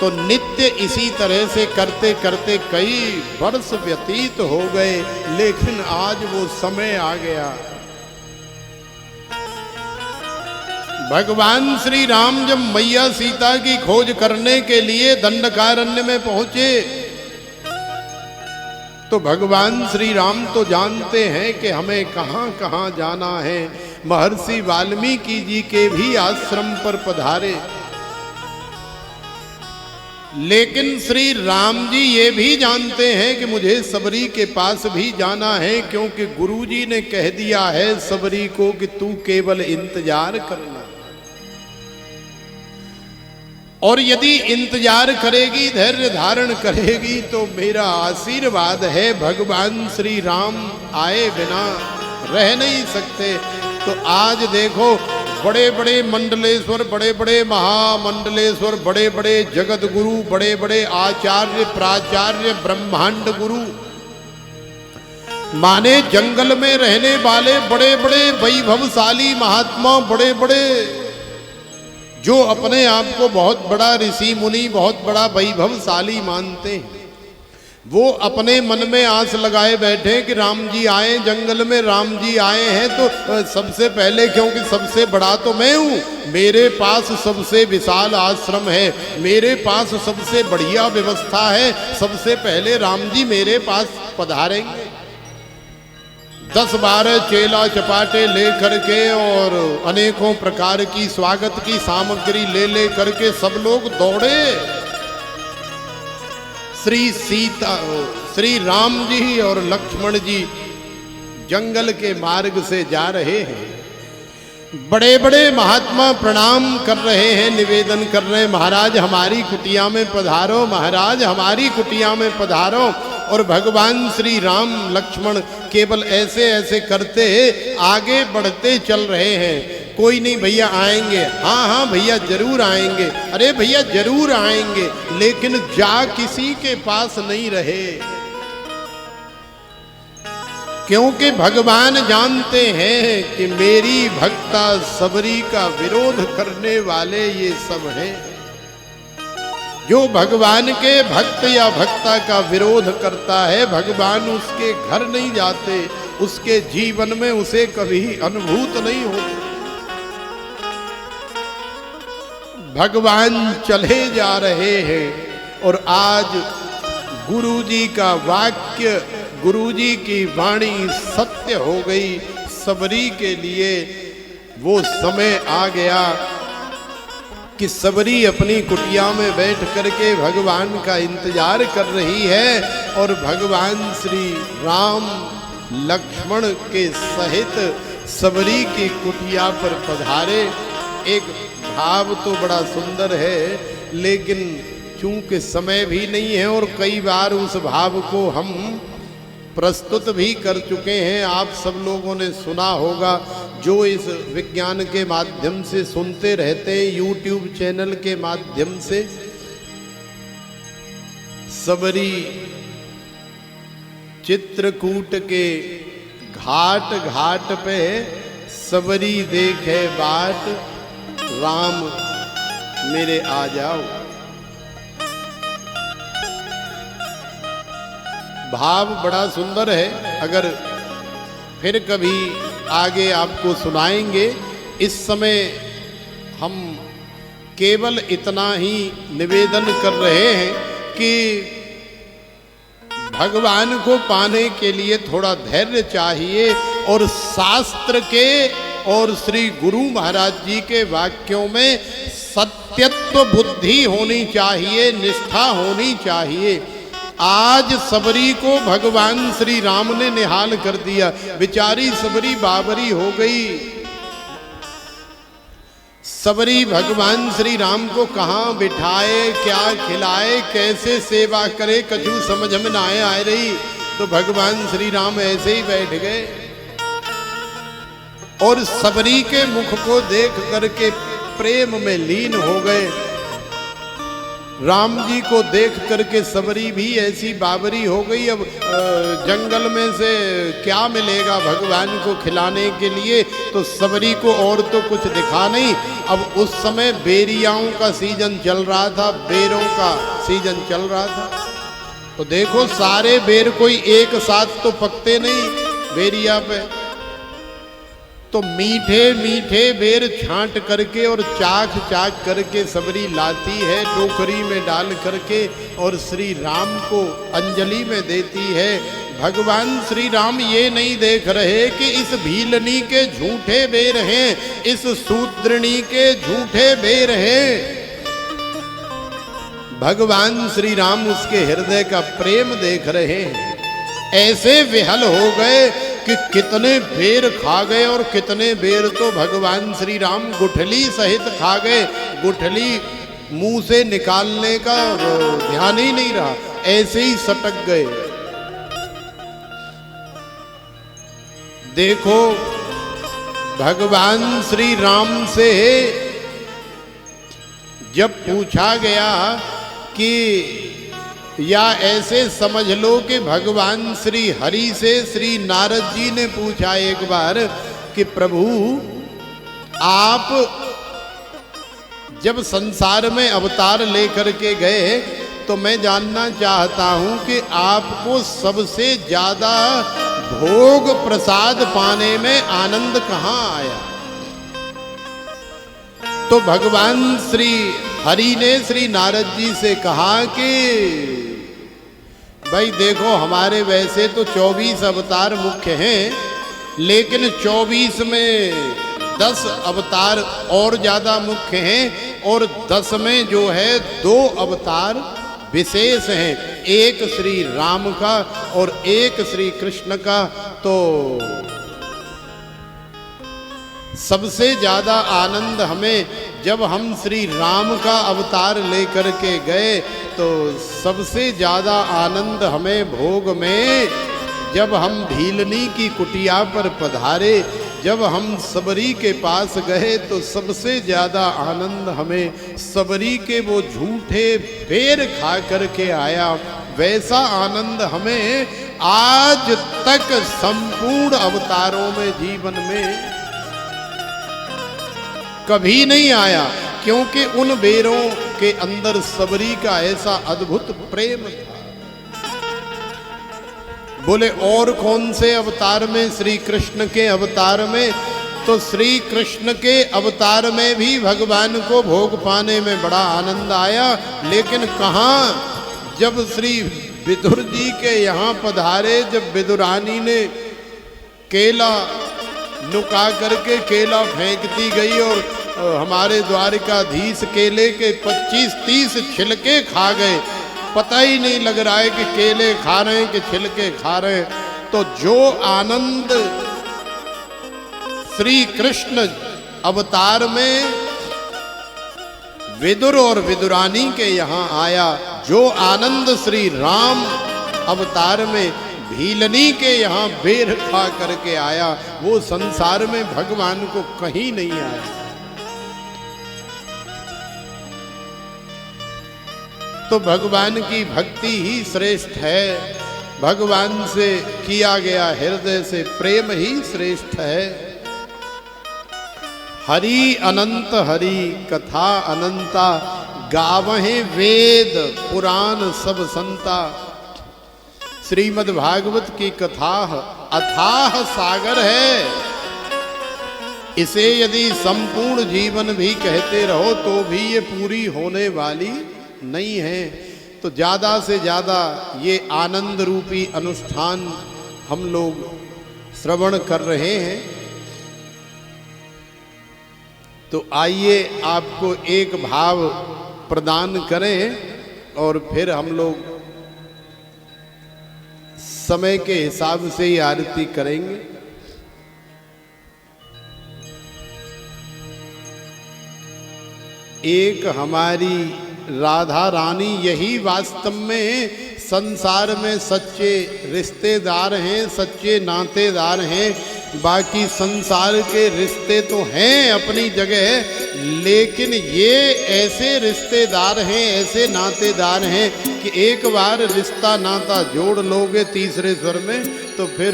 तो नित्य इसी तरह से करते करते कई वर्ष व्यतीत हो गए, लेकिन आज वो समय आ गया। भगवान श्री राम जब मैया सीता की खोज करने के लिए दंडकारण्य में पहुंचे तो भगवान श्री राम तो जानते हैं कि हमें कहां कहां जाना है। महर्षि वाल्मीकि जी के भी आश्रम पर पधारे, लेकिन श्री राम जी ये भी जानते हैं कि मुझे सबरी के पास भी जाना है, क्योंकि गुरुजी ने कह दिया है सबरी को कि तू केवल इंतजार करना, और यदि इंतजार करेगी, धैर्य धारण करेगी तो मेरा आशीर्वाद है, भगवान श्री राम आए बिना रह नहीं सकते। तो आज देखो बड़े बड़े मंडलेश्वर, बड़े बड़े महामंडलेश्वर, बड़े बड़े जगत गुरु, बड़े बड़े आचार्य प्राचार्य ब्रह्मांड गुरु, माने जंगल में रहने वाले बड़े बड़े वैभवशाली महात्मा, बड़े बड़े जो अपने आप को बहुत बड़ा ऋषि मुनि, बहुत बड़ा वैभवशाली मानते हैं, वो अपने मन में आस लगाए बैठे कि राम जी आए, जंगल में राम जी आए हैं तो सबसे पहले, क्योंकि सबसे बड़ा तो मैं हूँ, मेरे पास सबसे विशाल आश्रम है, मेरे पास सबसे बढ़िया व्यवस्था है, सबसे पहले राम जी मेरे पास पधारेंगे। 10-12 चेला चपाटे ले करके और अनेकों प्रकार की स्वागत की सामग्री ले करके सब लोग दौड़े। श्री राम जी और लक्ष्मण जी जंगल के मार्ग से जा रहे हैं। बड़े बड़े महात्मा प्रणाम कर रहे हैं, निवेदन कर रहे हैं, महाराज हमारी कुटिया में पधारो, महाराज हमारी कुटिया में पधारो। और भगवान श्री राम लक्ष्मण केवल ऐसे ऐसे करते आगे बढ़ते चल रहे हैं। कोई नहीं भैया आएंगे, हाँ हाँ भैया जरूर आएंगे, अरे भैया जरूर आएंगे, लेकिन जा किसी के पास नहीं रहे, क्योंकि भगवान जानते हैं कि मेरी भक्ता सबरी का विरोध करने वाले ये सब हैं। जो भगवान के भक्त या भक्ता का विरोध करता है, भगवान उसके घर नहीं जाते, उसके जीवन में उसे कभी अनुभूत नहीं होते। भगवान चले जा रहे हैं और आज गुरु जी का वाक्य, गुरु जी की वाणी सत्य हो गई। सबरी के लिए वो समय आ गया कि सबरी अपनी कुटिया में बैठ करके भगवान का इंतजार कर रही है और भगवान श्री राम लक्ष्मण के सहित सबरी की कुटिया पर पधारे। एक भाव तो बड़ा सुंदर है, लेकिन चूंकि समय भी नहीं है और कई बार उस भाव को हम प्रस्तुत भी कर चुके हैं, आप सब लोगों ने सुना होगा। जो इस विज्ञान के माध्यम से सुनते रहते हैं, यूट्यूब चैनल के माध्यम से, सबरी चित्रकूट के घाट घाट पे सबरी देखे बाट, राम मेरे आ जाओ। भाव बड़ा सुंदर है, अगर फिर कभी आगे आपको सुनाएंगे। इस समय हम केवल इतना ही निवेदन कर रहे हैं कि भगवान को पाने के लिए थोड़ा धैर्य चाहिए और शास्त्र के और श्री गुरु महाराज जी के वाक्यों में सत्यत्व बुद्धि होनी चाहिए, निष्ठा होनी चाहिए। आज सबरी को भगवान श्री राम ने निहाल कर दिया, बेचारी सबरी बाबरी हो गई। सबरी भगवान श्री राम को कहाँ बिठाए, क्या खिलाए, कैसे सेवा करे, कछु समझ में ना आ रही। तो भगवान श्री राम ऐसे ही बैठ गए और सबरी के मुख को देख करके प्रेम में लीन हो गए। राम जी को देख करके सबरी भी ऐसी बाबरी हो गई। अब जंगल में से क्या मिलेगा भगवान को खिलाने के लिए, तो सबरी को और तो कुछ दिखा नहीं। अब उस समय बेरियाओं का सीजन चल रहा था, बेरों का सीजन चल रहा था। तो देखो सारे बेर कोई एक साथ तो पकते नहीं बेरिया पे, तो मीठे मीठे बेर छांट करके और चाक चाक करके सबरी लाती है टोकरी में डाल करके और श्री राम को अंजलि में देती है। भगवान श्री राम ये नहीं देख रहे कि इस भीलनी के झूठे बेर हैं, इस सूद्रणी के झूठे बेर हैं। भगवान श्री राम उसके हृदय का प्रेम देख रहे हैं। ऐसे विहल हो गए कि कितने बेर खा गए और कितने बेर तो भगवान श्री राम गुठली सहित खा गए। गुठली मुंह से निकालने का ध्यान ही नहीं रहा, ऐसे ही सटक गए। देखो भगवान श्री राम से जब पूछा गया कि, या ऐसे समझ लो कि भगवान श्री हरि से श्री नारद जी ने पूछा एक बार कि प्रभु आप जब संसार में अवतार लेकर के गए तो मैं जानना चाहता हूं कि आपको सबसे ज्यादा भोग प्रसाद पाने में आनंद कहाँ आया। तो भगवान श्री हरि ने श्री नारद जी से कहा कि भाई देखो हमारे वैसे तो 24 अवतार मुख्य हैं, लेकिन 24 में 10 अवतार और ज्यादा मुख्य हैं और 10 में जो है 2 अवतार विशेष हैं, एक श्री राम का और एक श्री कृष्ण का। तो सबसे ज्यादा आनंद हमें जब हम श्री राम का अवतार लेकर के गए, तो सबसे ज्यादा आनंद हमें भोग में जब हम भीलनी की कुटिया पर पधारे, जब हम सबरी के पास गए, तो सबसे ज्यादा आनंद हमें सबरी के वो झूठे बेर खा करके आया। वैसा आनंद हमें आज तक संपूर्ण अवतारों में जीवन में कभी नहीं आया, क्योंकि उन बेरों के अंदर सबरी का ऐसा अद्भुत प्रेम था। बोले और कौन से अवतार में? श्री कृष्ण के अवतार में। तो श्री कृष्ण के अवतार में भी भगवान को भोग पाने में बड़ा आनंद आया, लेकिन कहाँ? जब श्री विदुर जी के यहाँ पधारे, जब विदुरानी ने केला नुका करके केला फेंकती गई और हमारे द्वारिकाधीश केले के 25-30 छिलके खा गए, पता ही नहीं लग रहा है कि केले खा रहे हैं कि छिलके खा रहे हैं। तो जो आनंद श्री कृष्ण अवतार में विदुर और विदुरानी के यहाँ आया, जो आनंद श्री राम अवतार में भीलनी के यहाँ बेर खा करके आया, वो संसार में भगवान को कहीं नहीं आया। तो भगवान की भक्ति ही श्रेष्ठ है, भगवान से किया गया हृदय से प्रेम ही श्रेष्ठ है। हरि अनंत हरि कथा अनंता, गावहें वेद पुराण सब संता। श्रीमद् भागवत की कथा अथाह सागर है, इसे यदि संपूर्ण जीवन भी कहते रहो तो भी ये पूरी होने वाली नहीं है। तो ज़्यादा से ज़्यादा ये आनंद रूपी अनुष्ठान हम लोग श्रवण कर रहे हैं। तो आइए आपको एक भाव प्रदान करें और फिर हम लोग समय के हिसाब से ही आरती करेंगे। एक हमारी राधा रानी यही वास्तव में संसार में सच्चे रिश्तेदार हैं, सच्चे नातेदार हैं। बाकी संसार के रिश्ते तो हैं अपनी जगह, लेकिन ये ऐसे रिश्तेदार हैं, ऐसे नातेदार हैं कि एक बार रिश्ता नाता जोड़ लोगे तीसरे स्वर में तो फिर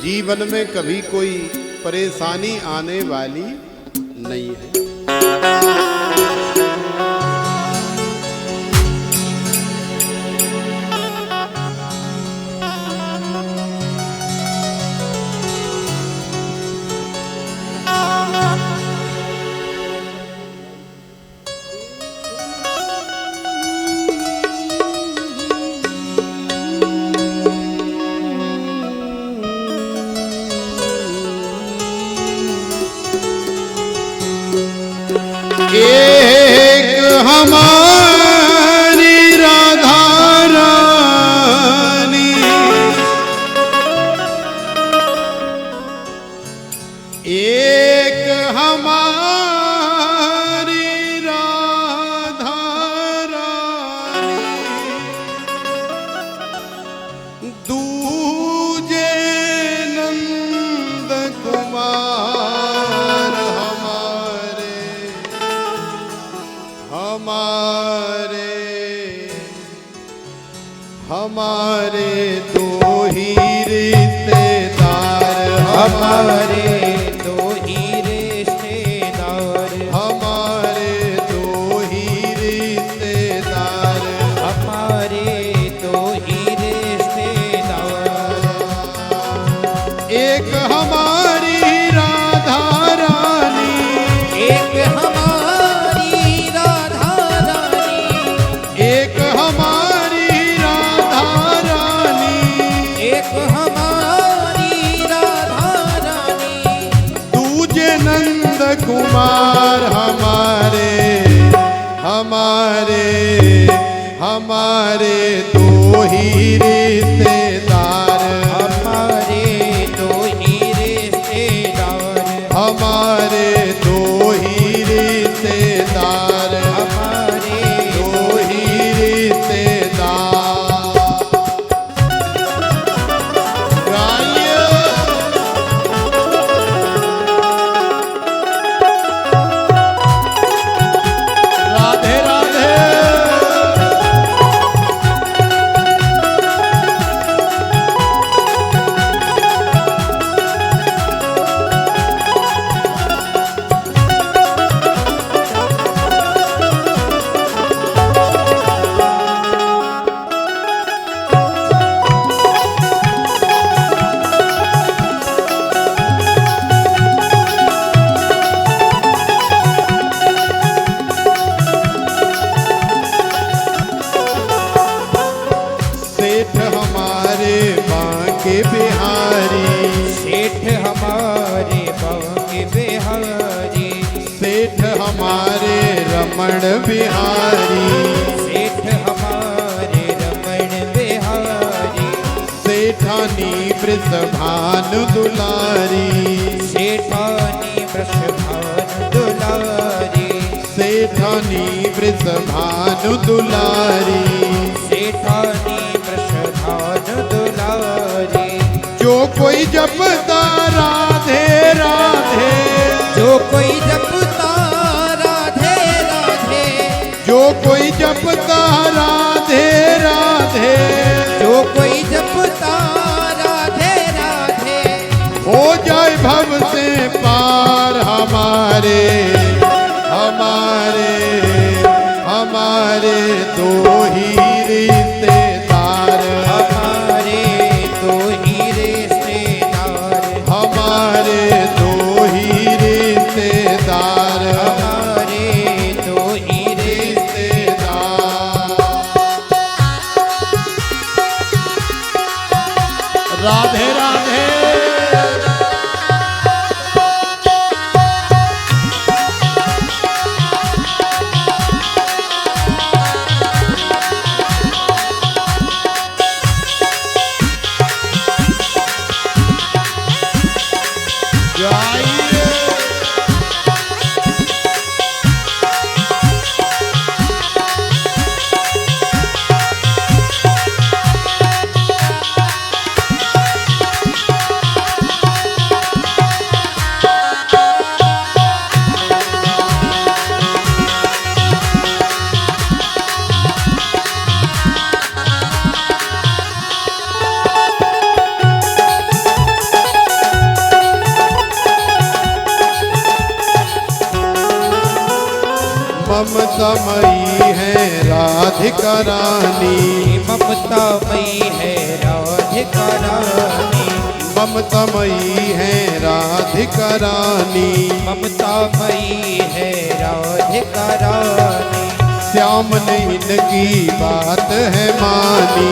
जीवन में कभी कोई परेशानी आने वाली नहीं है। एक हमारी राधा रानी, एक हमारी राधा रानी, दूजे नंद कुमार हमारे दो ही रिश्तेदार, हमारे दो ही रिश्तेदार, हमारे दो ही रिश्तेदार, हमारे दो ही रिश्तेदार। एक हमारी राधा रानी, एक हमारी राधा रानी, एक हमारी राधा रानी, एक हमारी राधा रानी, दूजे नंद कुमार हमारे, हमारे हमारे दो ही रिश्तेदार, हमारे दो ही रिश्तेदार, हमारे दो ही रिश्तेदार, हमारे दो ही रिश्तेदार। गाइए राधे राधे। रमण बिहारी, सेठ हमारे रमण बिहारी, सेठानी वृषभानु दुलारी, सेठानी वृषभानु दुलारी, सेठानी वृषभानु दुलारी, सेठानी वृषभानु दुलारी। जो कोई जपता राधे राधे, जो कोई जपता राधे राधे, जो कोई जपता राधे राधे, जो कोई जपता राधे राधे, हो जाए भव से पार हमारे, हमारे हमारे दो ही रिश्तेदार, हमारे दो ही रिश्तेदार, हमारे दो ही रिश्तेदार, हमारे दो ही रिश्तेदार। राधे राधे। ममतामयी है राधिका रानी, ममतामयी है राधिका रानी, ममतामयी है राधिका रानी, ममतामयी है राधिका रानी। श्याम ने इनकी बात है मानी,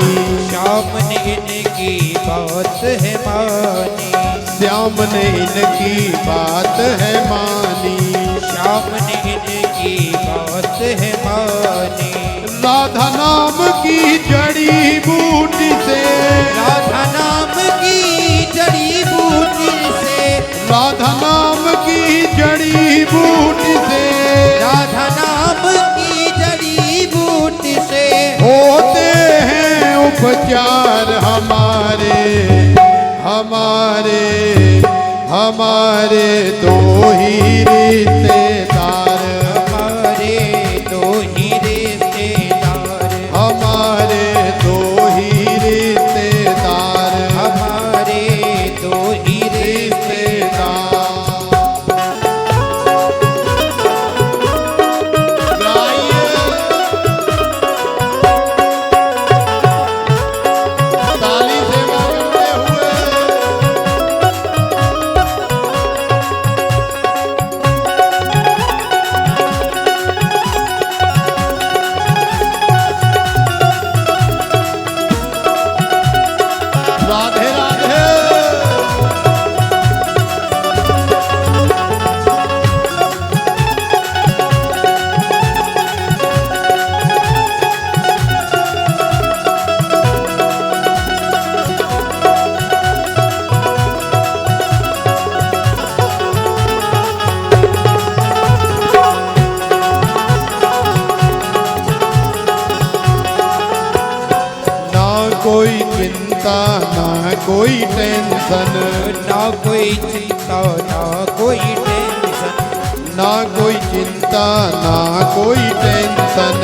श्याम ने इनकी बात है मानी, श्याम ने इनकी बात है मानी, श्याम ने इनकी बात है मानी। राधा नाम की जड़ी बूटी से, राधा नाम की जड़ी बूटी से, राधा नाम की जड़ी बूटी से, राधा नाम की जड़ी बूटी से होते हैं उपचार हमारे, हमारे हमारे दो ही रिश्तेदार, हमारे दो ही रिश्तेदार, हमारे दो ही रिश्तेदार, हमारे दो ही रिश्तेदार। गाइए ताली सेवा करते हुए। राधे राधे। ना कोई चिंता ना कोई टेंशन, ना कोई चिंता ना कोई टेंशन, ना कोई चिंता ना कोई टेंशन,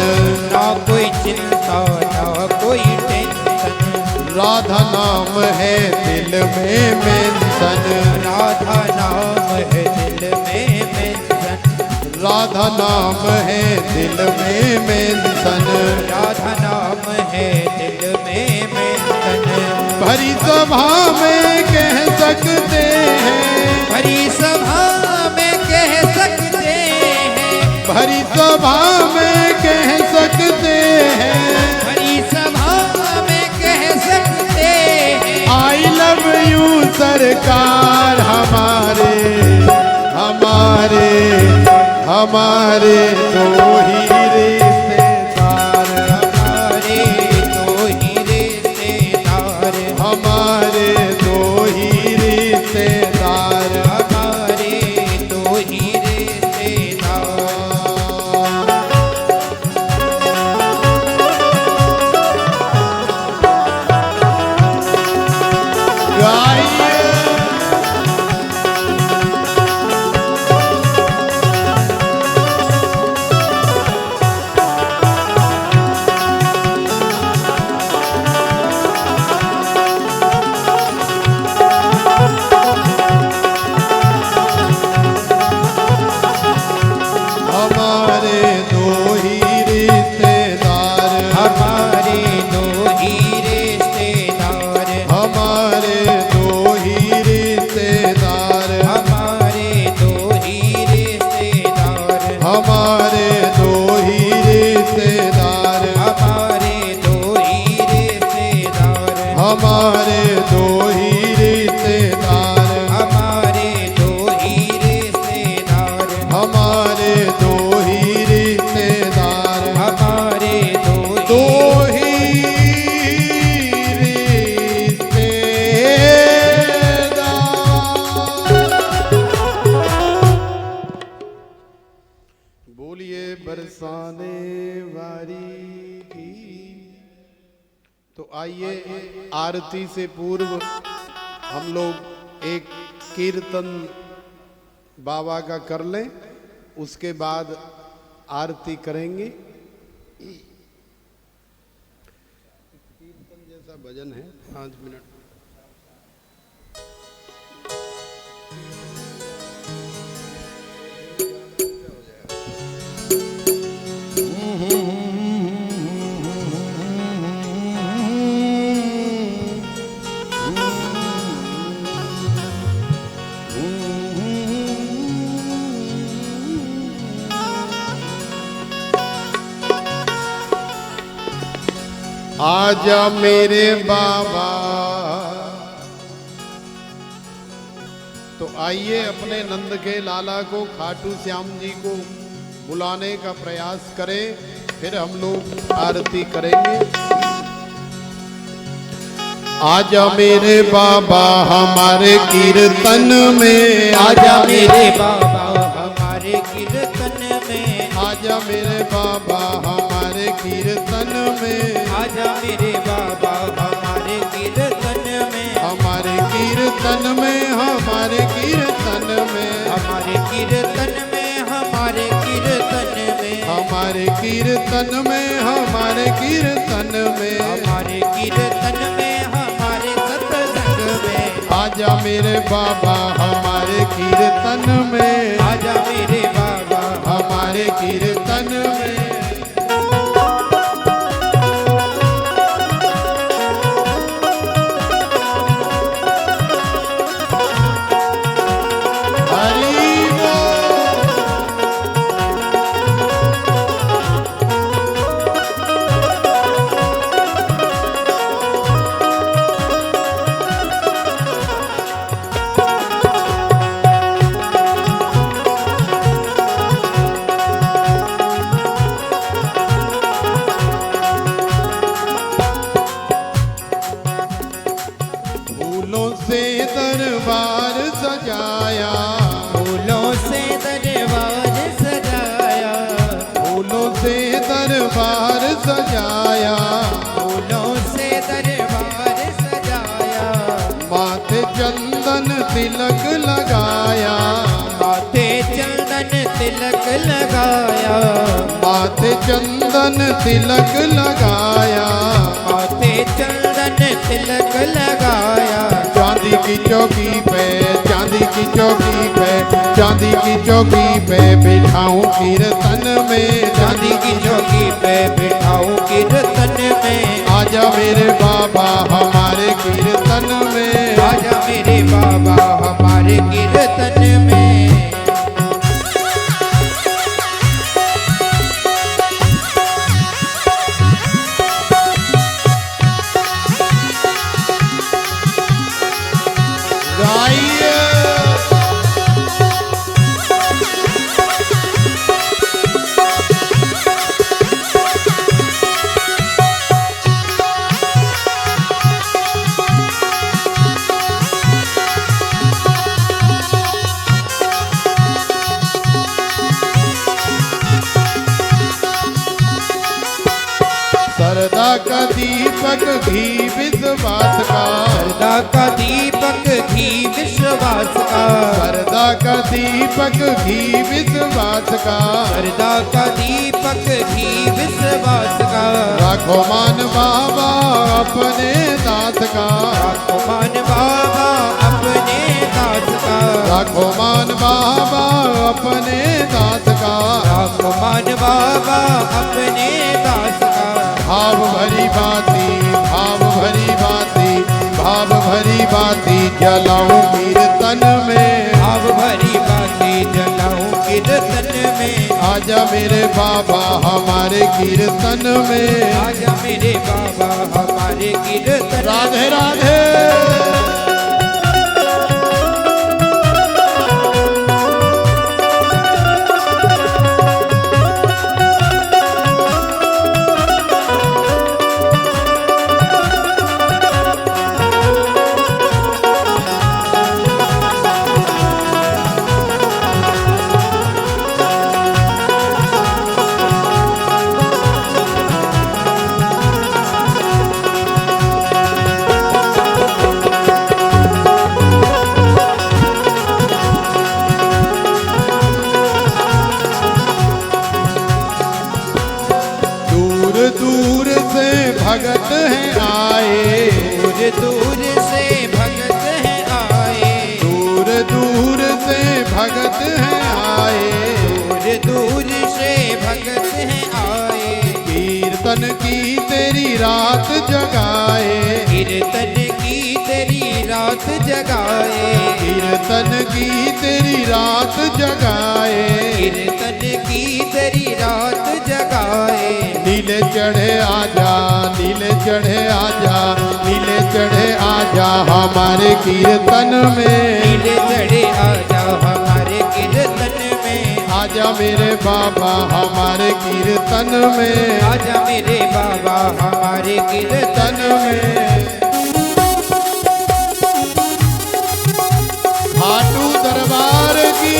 ना कोई चिंता ना कोई टेंशन। राधा नाम है दिल में मेंशन, राधा नाम है दिल में मेंशन, राधा नाम है दिल में मेंशन, राधा नाम है दिल में मेंशन। भरी सभा में कह सकते हैं, भरी सभा में कह सकते हैं, भरी सभा में कह सकते हैं, भरी सभा में कह सकते हैं। आई लव यू सरकार हमारे, हमारे हमारे दो ही हमारे दो ही रिश्तेदार, हमारे दो ही रिश्तेदार, हमारे दो ही रिश्तेदार, हमारे दो दो ही रिश्तेदार। बोलिए बरसाने वाली की। तो आइए आरती से पूर्व हम लोग एक कीर्तन बाबा का कर लें, उसके बाद आरती करेंगे। कीर्तन जैसा भजन है, 5 मिनट। आजा मेरे बाबा। तो आइए अपने नंद के लाला को, खाटू श्याम जी को बुलाने का प्रयास करें, फिर हम लोग आरती करेंगे। आजा मेरे बाबा हमारे कीर्तन में, आजा मेरे बाबा हमारे कीर्तन में, आजा मेरे बाबा हमारे कीर्तन में, आजा मेरे बाबा हमारे कीर्तन में, हमारे कीर्तन में, हमारे कीर्तन में, हमारे कीर्तन में, हमारे कीर्तन में, हमारे कीर्तन में, हमारे कीर्तन में, हमारे कीर्तन में, हमारे सत्संग में, आजा मेरे बाबा हमारे कीर्तन में, आजा मेरे बाबा हमारे कीर्तन में। फूलों से दरबार सजाया, फूलों से दरबार सजाया, फूलों से दरबार सजाया, फूलों से दरबार सजाया, माथे चंदन तिलक लगाया, माथे चंदन तिलक लगाया, माथे चंदन तिलक लगाया, माथे चंदन तिलक लगाया, चांदी की चौकी पे, चांदी की चौकी पे, चांदी की चौकी पे बिठाऊं कीर्तन में, चांदी की चौकी पे बिठाऊं कीर्तन में, आजा मेरे बाबा हमारे कीर्तन में, आजा मेरे बाबा हमारे कीर्तन में। गाइए सरदा का दीपक घी विश्वास का, सरदा का दीपक घी विश्वास का, सरदा का दीपक घी विश्वास का, सरदा का दीपक घी विश्वास का, राखो मान बाबा अपने दास का, राखो मान बाबा अपने दास का, राखो मान बाबा अपने दास का, राखो मान बाबा अपने दास का, भाव भरी बाती, भाव भरी बाती, भाव भरी बाती जलाऊं कीर्तन में, भाव भरी बाती जलाऊं कीर्तन में, आजा मेरे बाबा हमारे कीर्तन में, आजा मेरे बाबा हमारे कीर्तन। राधे राधे। दूर से भगत हैं आए, दूर दूर से भगत हैं आए, दूर दूर से भगत हैं आए, दूर दूर से भगत हैं आए। कीर्तन की तेरी रात जगाए, कीर्तन की तेरी रात जगाए, कीर्तन की तेरी रात जगाए, कीर्तन की तेरी रात जगाए। नीले चढ़े आजा, नीले चढ़े आजा, नीले चढ़े आजा हमारे कीर्तन में, नीले चढ़े आजा हमारे कीर्तन में, आजा मेरे बाबा हमारे कीर्तन में, आजा मेरे बाबा हमारे कीर्तन तन में। खाटू दरबार की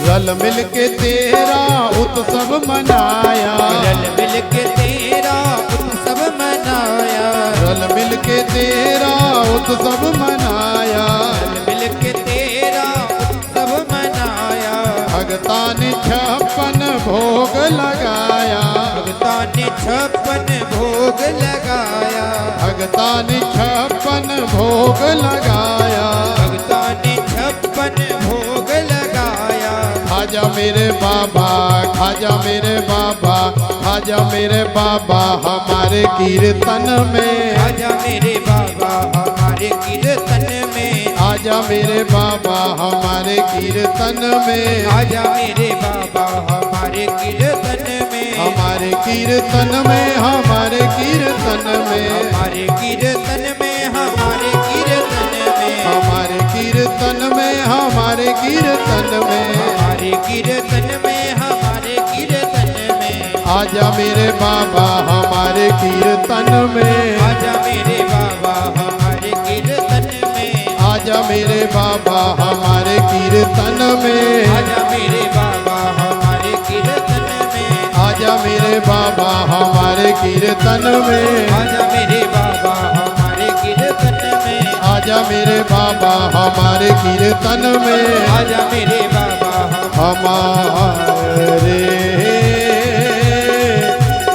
रल मिल के तेरा उत्सव मनाया, रल मिल के तेरा उत्सव मनाया, रल मिल के तेरा उत्सव मनाया, रल मिल के तेरा उत्सव मनाया। भगता ने 56 भोग लगाया, भगता ने 56 भोग लगाया, भगता ने 56 भोग लगाया, भगता ने 56 भोग लगाया। खाजा मेरे बाबा, खाजा मेरे बाबा, खाजा मेरे बाबा हमारे कीर्तन में, आजा मेरे बाबा हमारे कीर्तन में, आजा मेरे बाबा हमारे कीर्तन में, आजा मेरे बाबा हमारे कीर्तन में, हमारे कीर्तन में, हमारे कीर्तन में, हमारे कीर्तन में, हमारे कीर्तन में, हमारे कीर्तन में, हमारे कीर्तन में, हमारे कीर्तन में, हमारे कीर्तन में। आजा मेरे बाबा हमारे कीर्तन में, आजा मेरे बाबा हमारे कीर्तन में, आजा मेरे बाबा हमारे कीर्तन में, आजा मेरे बाबा हमारे कीर्तन में, आजा मेरे बाबा हमारे कीर्तन में, आजा मेरे बाबा हमारे कीर्तन में, आजा मेरे बाबा हमारे कीर्तन में, आजा मेरे बाबा हमारे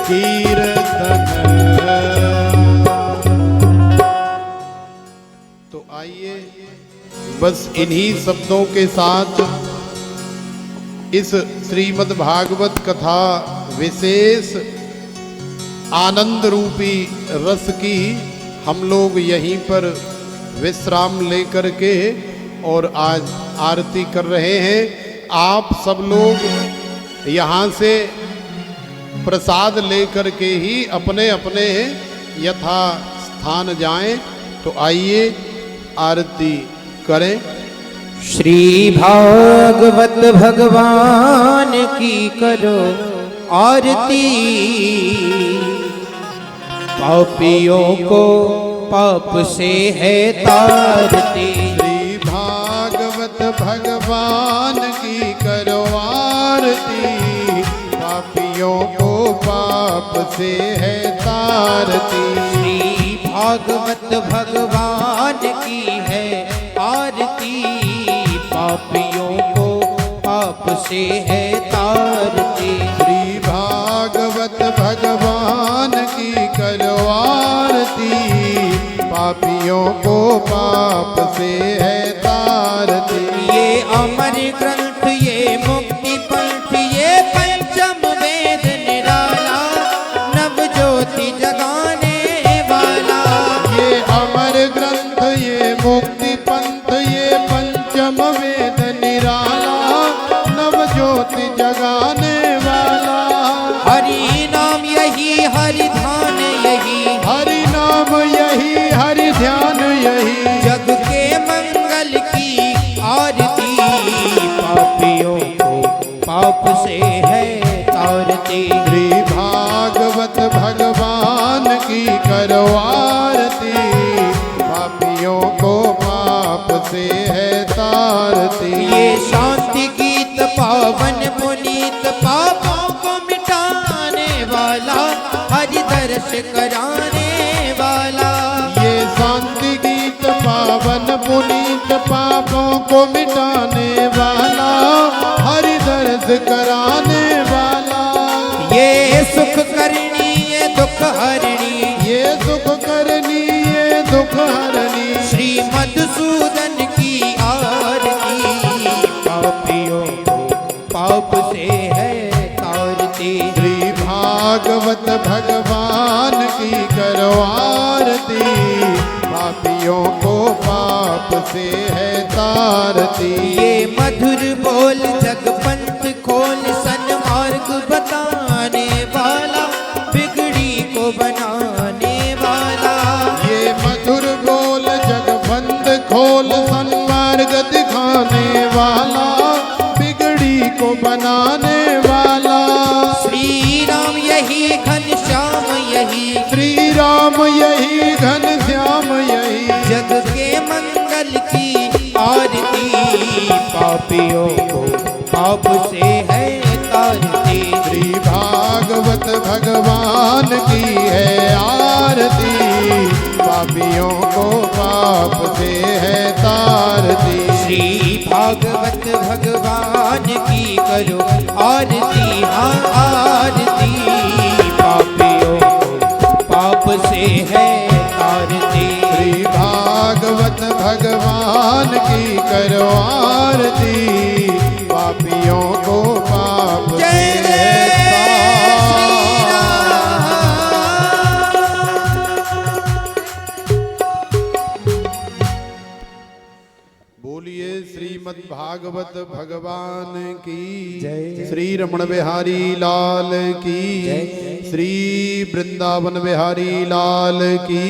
कीर्तन। तो आइए बस इन्हीं शब्दों के साथ इस श्रीमद् भागवत कथा विशेष आनंद रूपी रस की हम लोग यहीं पर विश्राम लेकर के और आज आरती कर रहे हैं। आप सब लोग यहाँ से प्रसाद लेकर के ही अपने अपने यथा स्थान जाएं। तो आइए आरती करें। श्री भागवत भगवान की करो आरती, पापियों को पाप से है तारती। श्री भागवत भगवान की करो आरती, पापियों को पाप से है तारती। श्री भागवत भगवान की है आरती, पापियों को पाप से है तारती। श्री भागवत भगवान की करो आरती, पापियों को पाप से है तारती। ये अमर ग्रंथ, ये मुक्ति पंथ, ये पंचम वेद निराला, नव ज्योति जगाने वाला। ये अमर ग्रंथ, ये मुक्ति पंथ, ये पंचम वेद निराला, नव ज्योति जगाने वाला। हरि नाम यही, हरि ध्यान यही, हरि नाम यही, हरि ध्यान यही, जग के मंगल की आरती। पापियों को पाप से है तारती। श्री भागवत भगवान की करो आरती, पापियों को पाप से है तारती। ये शांति गीत पावन पुनीत, पापों को मिटाने दर्श कराने वाला। ये शांति गीत पावन पुनीत पापों को मिटाने वाला, हरि दर्श कराने वाला। ये सुख करनी ये दुख हरणी, ये सुख करनी ये दुख हरणी, श्री मधुसूदन की आरती। पापियों को पाप से है तारती, श्री भागवत भगवान की करो आरती। पापियों को पाप से है तारती। ये मधुर बोल जगपंथ खोल सन्मार्ग बताने वाला, बिगड़ी को बनाने वाला। ये मधुर बोल जगबंद खोल सन्मार्ग दिखाने वाला, बिगड़ी को बनाने वाला। श्री राम यही घनश्याम यही, श्री राम यही घनश्याम यही, जग के मंगल की आरती। पापियों को पाप से है तारती, श्री भागवत भगवान की है आरती। पापियों को पाप से है तारती। श्री भागवत भगवान की करो आरती, हाँ आरती। पापियों को पाप से है तारती, श्री भागवत भगवान की करो आरती। पापियों को पाप से जय है श्री राम। बोलिए श्रीमद् भागवत भगवान की जय। श्री रमण बिहारी लाल की जय। श्री वृंदावन बिहारी लाल की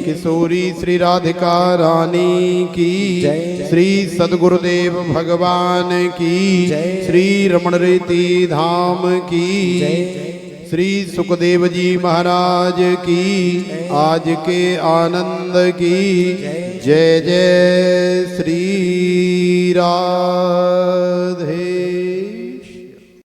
किशोरी श्री राधिका रानी की जय। श्री सद्गुरुदेव भगवान की जय। श्री रमण रीति धाम की जय। श्री सुखदेव जी महाराज की आज के आनंद की जय जय श्री राधे।